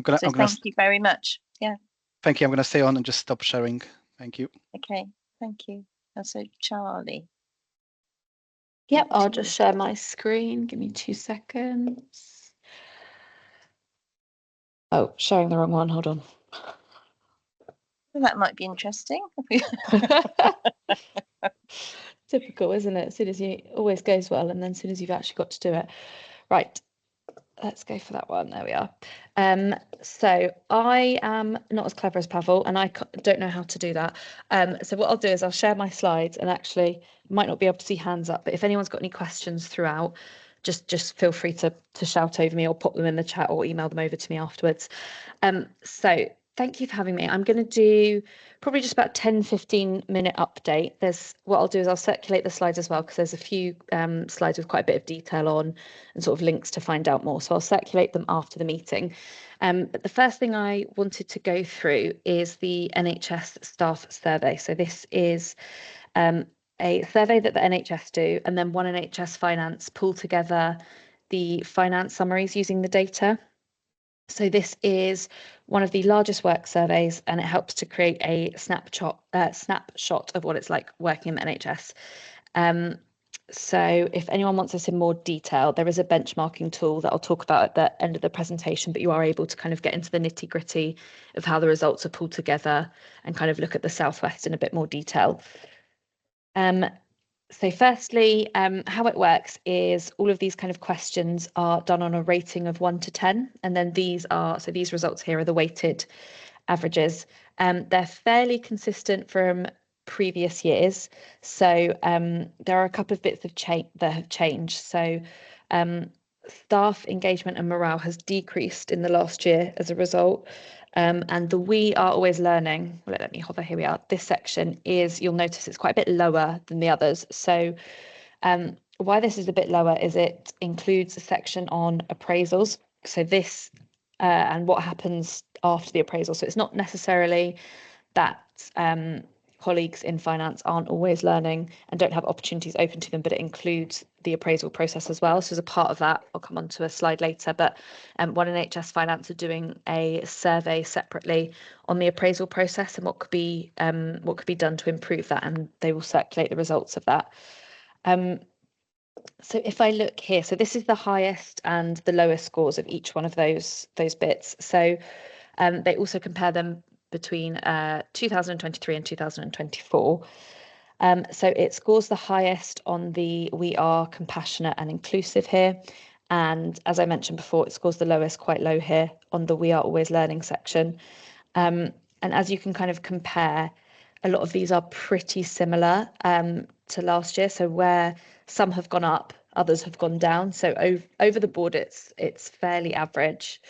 Thank you very much. Yeah. Thank you. I'm going to stay on and just stop sharing. Thank you. Okay. Thank you. So Charlie. Yep, I'll just share my screen. Give me 2 seconds. Oh, showing the wrong one. Hold on. That might be interesting. Typical, isn't it? As soon as you always goes well, and then as soon as you've actually got to do it. Right, let's go for that one. There we are. So I am not as clever as Pavel, and I don't know how to do that. So what I'll do is I'll share my slides, and actually might not be able to see hands up, but if anyone's got any questions throughout, just feel free to shout over me or pop them in the chat or email them over to me afterwards. So thank you for having me. I'm going to do probably just about 10-15 minute update. What I'll do is I'll circulate the slides as well, because there's a few slides with quite a bit of detail on and sort of links to find out more. So I'll circulate them after the meeting. But the first thing I wanted to go through is the NHS staff survey. So this is a survey that the NHS do, and then One NHS Finance pull together the finance summaries using the data. So this is one of the largest work surveys, and it helps to create a snapshot of what it's like working in the NHS. So if anyone wants this in more detail, there is a benchmarking tool that I'll talk about at the end of the presentation, but you are able to kind of get into the nitty-gritty of how the results are pulled together and kind of look at the South West in a bit more detail. So firstly, how it works is all of these kind of questions are done on a rating of 1 to 10. And then these results here are the weighted averages. They're fairly consistent from previous years. So there are a couple of bits of that have changed. So staff engagement and morale has decreased in the last year as a result. And the We Are Always Learning, let me hover, here we are. This section is, you'll notice it's quite a bit lower than the others. So why this is a bit lower is it includes a section on appraisals. So this and what happens after the appraisal. So it's not necessarily that colleagues in finance aren't always learning and don't have opportunities open to them, but it includes the appraisal process as well. So as a part of that, I'll come on to a slide later, but One NHS Finance are doing a survey separately on the appraisal process and what could be done to improve that, and they will circulate the results of that. So if I look here, so this is the highest and the lowest scores of each one of those bits. So they also compare them between 2023 and 2024. So it scores the highest on the We Are Compassionate and Inclusive here. And as I mentioned before, it scores the lowest, quite low here, on the We Are Always Learning section. And as you can kind of compare, a lot of these are pretty similar to last year. So where some have gone up, others have gone down. So over the board, it's fairly average.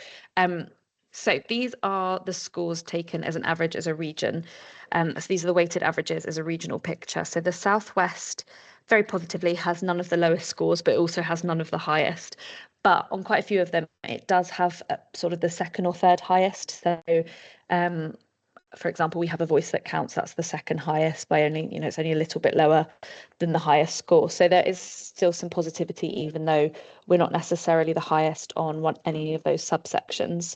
So these are the scores taken as an average as a region. So these are the weighted averages as a regional picture. So the South West, very positively, has none of the lowest scores, but also has none of the highest. But on quite a few of them, it does have sort of the second or third highest. So for example, we have A Voice That Counts. That's the second highest by only, it's only a little bit lower than the highest score. So there is still some positivity, even though we're not necessarily the highest on any of those subsections.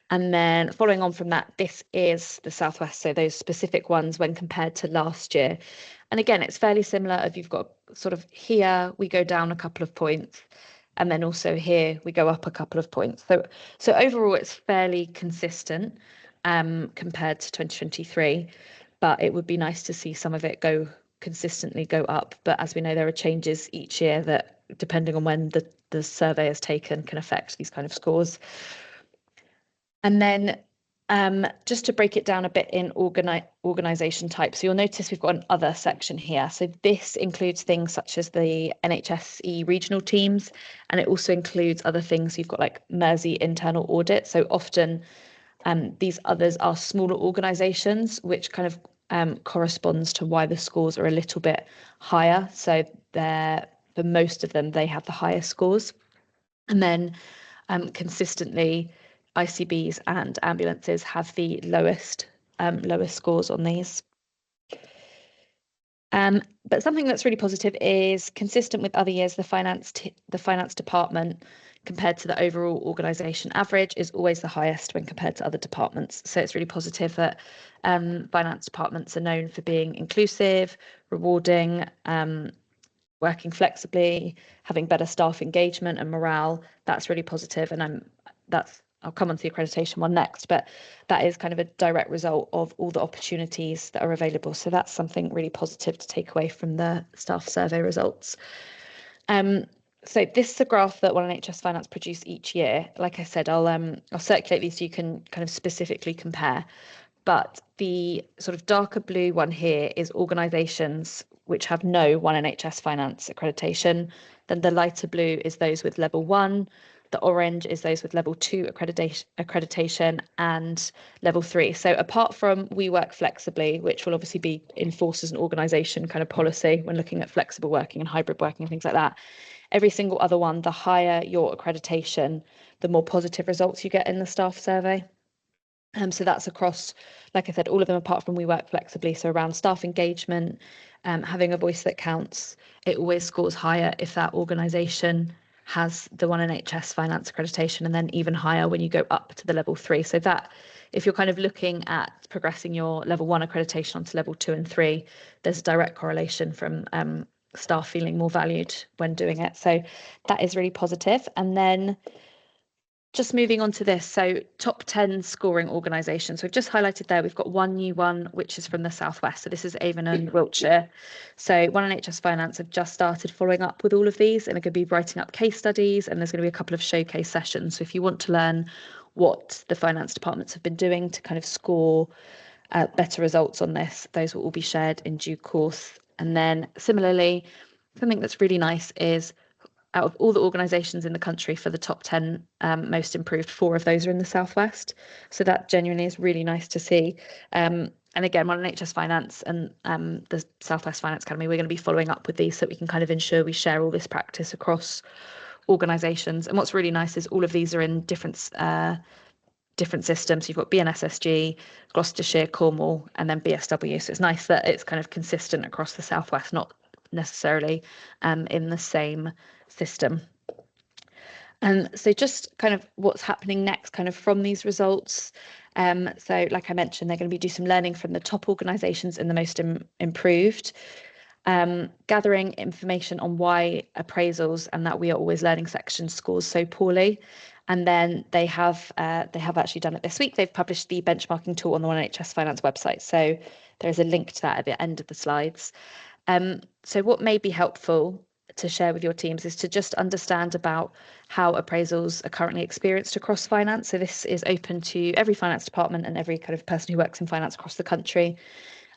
And then following on from that, this is the South West, so those specific ones when compared to last year. And again, it's fairly similar. If you've got sort of here, we go down a couple of points, and then also here, we go up a couple of points. So overall, it's fairly consistent compared to 2023, but it would be nice to see some of it consistently go up. But as we know, there are changes each year that, depending on when the survey is taken, can affect these kind of scores. And then Just to break it down a bit in organisation type. So you'll notice we've got an other section here. So this includes things such as the NHSE regional teams, and it also includes other things. You've got like Mersey internal audit. So often these others are smaller organisations, which kind of corresponds to why the scores are a little bit higher. So for most of them, they have the highest scores. And then consistently, ICBs and ambulances have the lowest scores on these. But something that's really positive is consistent with other years, the finance department compared to the overall organisation average is always the highest when compared to other departments. So it's really positive that finance departments are known for being inclusive, rewarding, working flexibly, having better staff engagement and morale. That's really positive, and I'll come on to the accreditation one next, but that is kind of a direct result of all the opportunities that are available. So that's something really positive to take away from the staff survey results. So this is a graph that One NHS Finance produce each year. Like I said, I'll circulate these so you can kind of specifically compare. But the sort of darker blue one here is organisations which have no One NHS Finance accreditation. Then the lighter blue is those with level 1. The orange is those with level 2 accreditation and level 3. So apart from We Work Flexibly, which will obviously be enforced as an organisation kind of policy when looking at flexible working and hybrid working and things like that, every single other one, the higher your accreditation, the more positive results you get in the staff survey. So that's across, like I said, all of them apart from We Work Flexibly. So around staff engagement, having a voice that counts, it always scores higher if that organisation has the One NHS Finance accreditation, and then even higher when you go up to the level 3. So that if you're kind of looking at progressing your level 1 accreditation onto level 2 and 3, there's a direct correlation from staff feeling more valued when doing it. So that is really positive. And then just moving on to this, so top 10 scoring organisations. We've just highlighted there, we've got one new one, which is from the Southwest. So this is Avon and Wiltshire. So One NHS Finance have just started following up with all of these, and they're going to be writing up case studies, and there's going to be a couple of showcase sessions. So if you want to learn what the finance departments have been doing to kind of score better results on this, those will all be shared in due course. And then similarly, something that's really nice is out of all the organisations in the country for the top 10 most improved, 4 of those are in the Southwest. So that genuinely is really nice to see. And again, One NHS Finance and the Southwest Finance Academy, we're going to be following up with these so we can kind of ensure we share all this practice across organisations. And what's really nice is all of these are in different systems. You've got BNSSG, Gloucestershire, Cornwall, and then BSW. So it's nice that it's kind of consistent across the Southwest, not necessarily in the same system. So just kind of what's happening next kind of from these results. So like I mentioned, they're going to be doing some learning from the top organisations and the most improved, gathering information on why appraisals and that We Are Always Learning section scores so poorly. And then they have actually done it this week. They've published the benchmarking tool on the One NHS Finance website. So there's a link to that at the end of the slides. So what may be helpful to share with your teams is to just understand about how appraisals are currently experienced across finance. So this is open to every finance department and every kind of person who works in finance across the country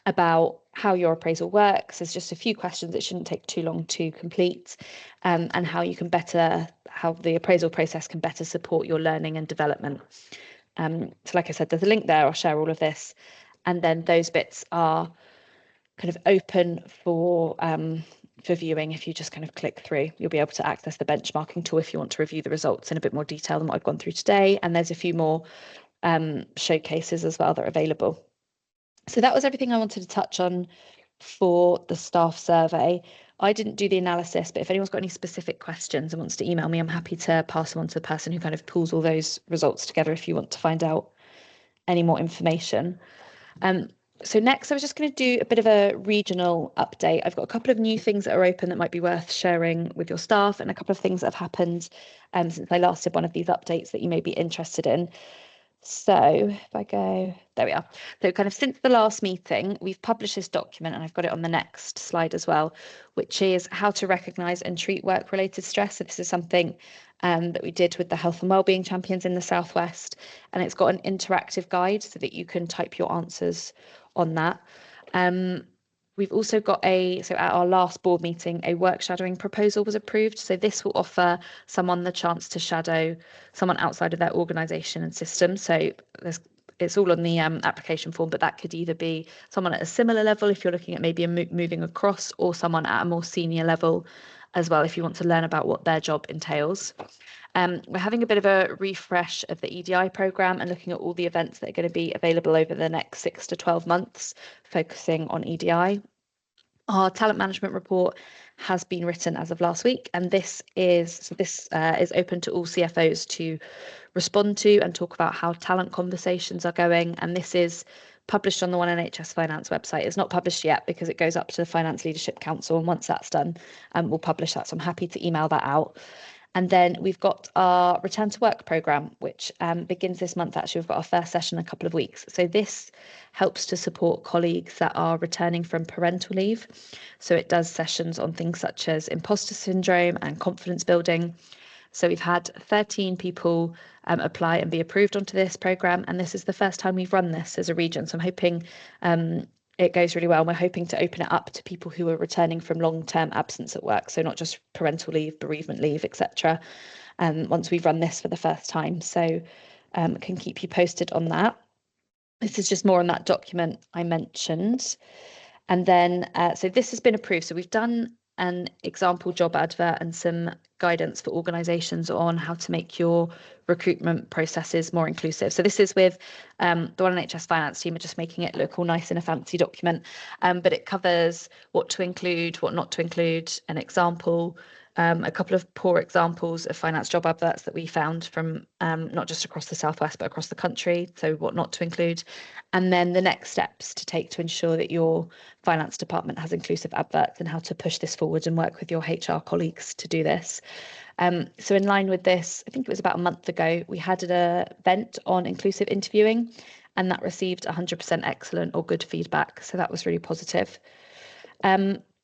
about how your appraisal works. There's just a few questions that shouldn't take too long to complete, and how the appraisal process can better support your learning and development. So like I said, there's a link there. I'll share all of this. And then those bits are kind of open for viewing. If you just kind of click through, you'll be able to access the benchmarking tool if you want to review the results in a bit more detail than what I've gone through today. And there's a few more showcases as well that are available. So that was everything I wanted to touch on for the staff survey. I didn't do the analysis, but if anyone's got any specific questions and wants to email me, I'm happy to pass them on to the person who kind of pulls all those results together if you want to find out any more information. So next, I was just going to do a bit of a regional update. I've got a couple of new things that are open that might be worth sharing with your staff, and a couple of things that have happened since I last did one of these updates that you may be interested in. So if I go, there we are. So kind of since the last meeting, we've published this document, and I've got it on the next slide as well, which is how to recognise and treat work-related stress. So this is something that we did with the health and wellbeing champions in the Southwest, and it's got an interactive guide so that you can type your answers on that. We've also got so at our last board meeting, a work shadowing proposal was approved. So this will offer someone the chance to shadow someone outside of their organisation and system. So it's all on the application form, but that could either be someone at a similar level if you're looking at maybe moving across, or someone at a more senior level as well if you want to learn about what their job entails. We're having a bit of a refresh of the EDI programme and looking at all the events that are going to be available over the next 6 to 12 months, focusing on EDI. Our talent management report has been written as of last week, and this is open to all CFOs to respond to and talk about how talent conversations are going. And this is published on the One NHS Finance website. It's not published yet because it goes up to the Finance Leadership Council, and once that's done, we'll publish that. So I'm happy to email that out. And then we've got our Return to Work programme, which begins this month. Actually, we've got our first session in a couple of weeks. So this helps to support colleagues that are returning from parental leave. So it does sessions on things such as imposter syndrome and confidence building. So we've had 13 people apply and be approved onto this programme, and this is the first time we've run this as a region. So I'm hoping it goes really well. We're hoping to open it up to people who are returning from long-term absence at work, so not just parental leave, bereavement leave, etc. Once we've run this for the first time, so can keep you posted on that. This is just more on that document I mentioned. And then, so this has been approved. So we've done an example job advert and some guidance for organisations on how to make your recruitment processes more inclusive. So this is with the One NHS Finance team are just making it look all nice in a fancy document, but it covers what to include, what not to include, an example, a couple of poor examples of finance job adverts that we found from not just across the Southwest, but across the country. So what not to include, and then the next steps to take to ensure that your finance department has inclusive adverts and how to push this forward and work with your HR colleagues to do this. So in line with this, I think it was about a month ago, we had an event on inclusive interviewing, and that received 100% excellent or good feedback. So that was really positive.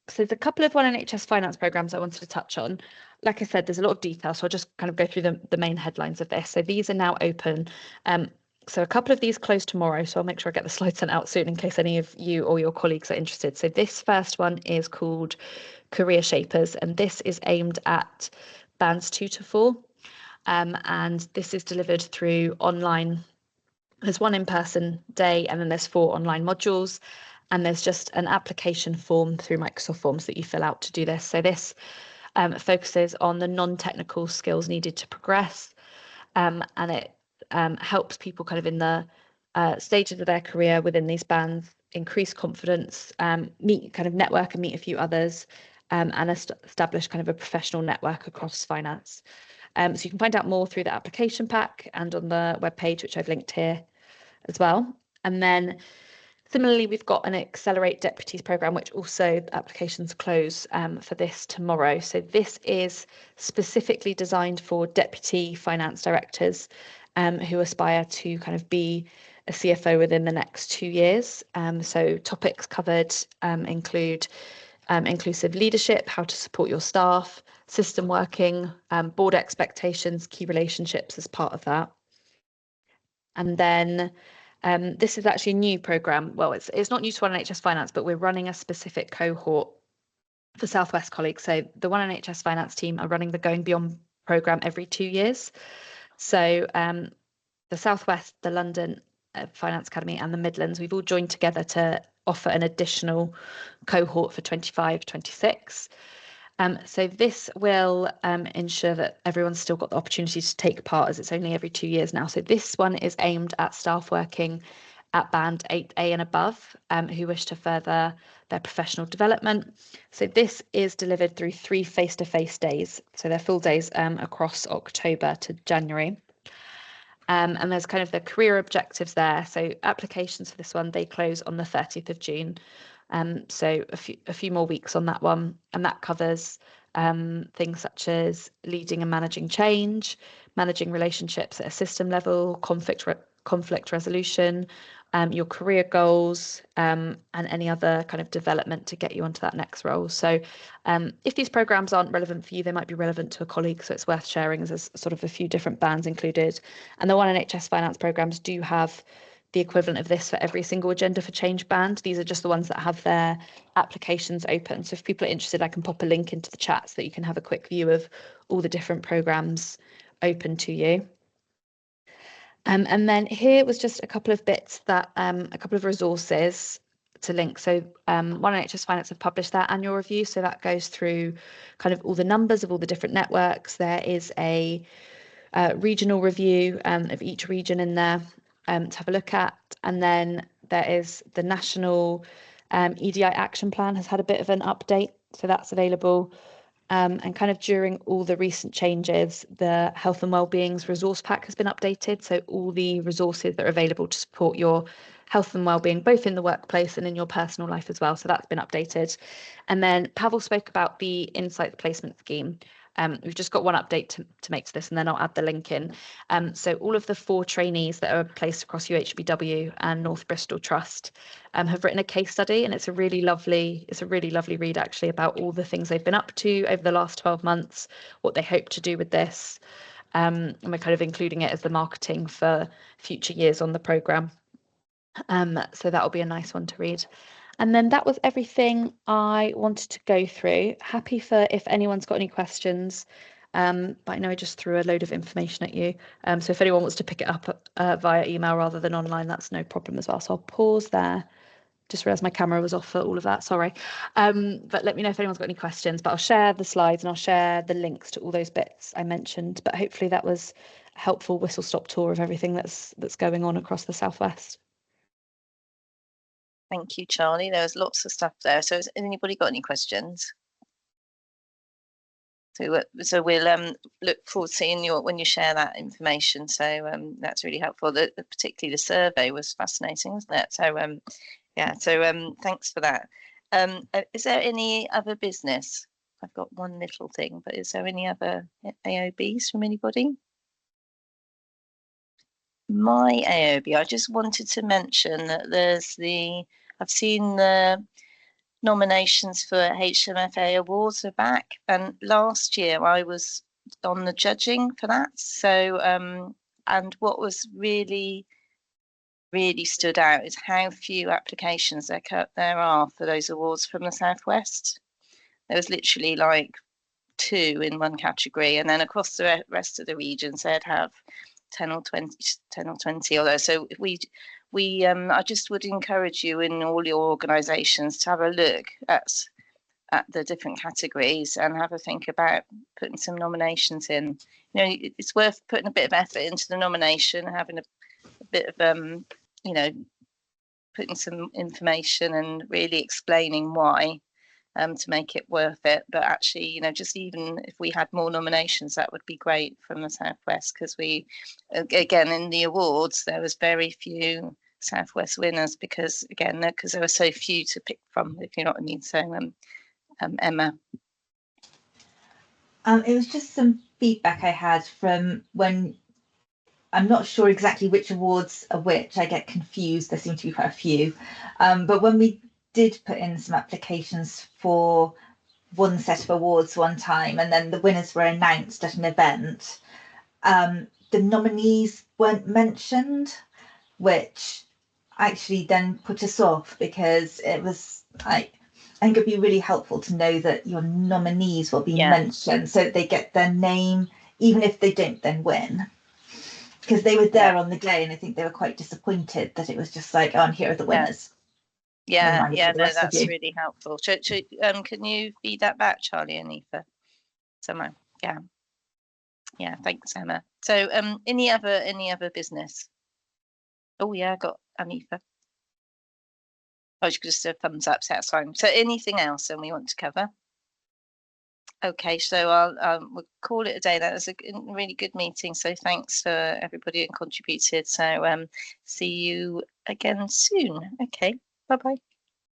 So there's a couple of One NHS Finance programmes I wanted to touch on. Like I said, there's a lot of detail, so I'll just kind of go through the main headlines of this. So these are now open. So a couple of these close tomorrow, so I'll make sure I get the slides sent out soon in case any of you or your colleagues are interested. So this first one is called Career Shapers, and this is aimed at bands 2 to 4. And this is delivered through online. There's one in-person day, and then there's 4 online modules. And there's just an application form through Microsoft Forms that you fill out to do this. So this focuses on the non-technical skills needed to progress, and it helps people kind of in the stages of their career within these bands increase confidence, meet kind of network and meet a few others, and establish kind of a professional network across finance. So you can find out more through the application pack and on the webpage, which I've linked here as well. And then similarly, we've got an Accelerate Deputies programme, which also applications close for this tomorrow. So this is specifically designed for deputy finance directors who aspire to kind of be a CFO within the next 2 years. So topics covered include inclusive leadership, how to support your staff, system working, board expectations, key relationships as part of that. And then this is actually a new programme. Well, it's not new to One NHS Finance, but we're running a specific cohort for Southwest colleagues. So the One NHS Finance team are running the Going Beyond programme every 2 years. So the Southwest, the London Finance Academy and the Midlands, we've all joined together to offer an additional cohort for 25-26. So this will ensure that everyone's still got the opportunity to take part, as it's only every 2 years now. So this one is aimed at staff working at band 8A and above who wish to further their professional development. So this is delivered through 3 face-to-face days. So they're full days across October to January. And there's kind of the career objectives there. So applications for this one, they close on the 30th of June. So a few more weeks on that one, and that covers things such as leading and managing change, managing relationships at a system level, conflict conflict resolution, your career goals, and any other kind of development to get you onto that next role. So if these programs aren't relevant for you, they might be relevant to a colleague, so it's worth sharing, as there's sort of a few different bands included. And the One NHS Finance programs do have the equivalent of this for every single Agenda for Change band. These are just the ones that have their applications open. So if people are interested, I can pop a link into the chat so that you can have a quick view of all the different programs open to you. And then here was just a couple of bits that, a couple of resources to link. So One NHS Finance have published their annual review. So that goes through kind of all the numbers of all the different networks. There is a regional review of each region in there to have a look at. And then there is the national EDI action plan has had a bit of an update. So that's available. And kind of during all the recent changes, the Health and Wellbeing's resource pack has been updated. So all the resources that are available to support your health and wellbeing, both in the workplace and in your personal life as well. So that's been updated. And then Pavel spoke about the Insights Placement Scheme. We've just got one update to make to this, and then I'll add the link in. So all of the 4 trainees that are placed across UHBW and North Bristol Trust have written a case study, and it's a really lovely read actually about all the things they've been up to over the last 12 months, what they hope to do with this, and we're kind of including it as the marketing for future years on the programme. So that'll be a nice one to read. And then that was everything I wanted to go through. Happy for if anyone's got any questions, but I know I just threw a load of information at you. So if anyone wants to pick it up via email rather than online, that's no problem as well. So I'll pause there. Just realised my camera was off for all of that, sorry. But let me know if anyone's got any questions, but I'll share the slides and I'll share the links to all those bits I mentioned. But hopefully that was a helpful whistle-stop tour of everything that's going on across the Southwest. Thank you, Charlie. There was lots of stuff there. So has anybody got any questions? So we'll look forward to seeing you when you share that information. So that's really helpful. Particularly the survey was fascinating, wasn't it? So yeah. So thanks for that. Is there any other business? I've got one little thing, but is there any other AOBs from anybody? My AOB, I just wanted to mention that I've seen the nominations for HMFA awards are back, and last year I was on the judging for that. So and what was really stood out is how few applications there are for those awards from the Southwest. There was literally like 2 in one category, and then across the rest of the regions they'd have 10 or 20 or those. So I just would encourage you in all your organisations to have a look at the different categories and have a think about putting some nominations in. You know, it's worth putting a bit of effort into the nomination, having a bit of you know, putting some information and really explaining why. To make it worth it, but actually, you know, just even if we had more nominations, that would be great from the Southwest, because we, again, in the awards, there was very few Southwest winners because there were so few to pick from, if you know what I mean. So, Emma. It was just some feedback I had from when, I'm not sure exactly which awards are which, I get confused, there seem to be quite a few, but when we did put in some applications for one set of awards one time, and then the winners were announced at an event, the nominees weren't mentioned, which actually then put us off, because it was I think it'd be really helpful to know that your nominees will be mentioned so that they get their name, even if they don't then win, because they were there on the day, and I think they were quite disappointed that it was just like, oh, and here are the winners. Yeah, no, that's really helpful. Can you feed that back, Charlie and Aoife? Somewhere. Yeah, thanks, Emma. So any other business? Oh yeah, I got Aoife. Oh, she just a thumbs up, so that's fine. So anything else we want to cover? Okay, so we'll call it a day. That was a really good meeting. So thanks for everybody who contributed. So see you again soon. Okay. Bye-bye.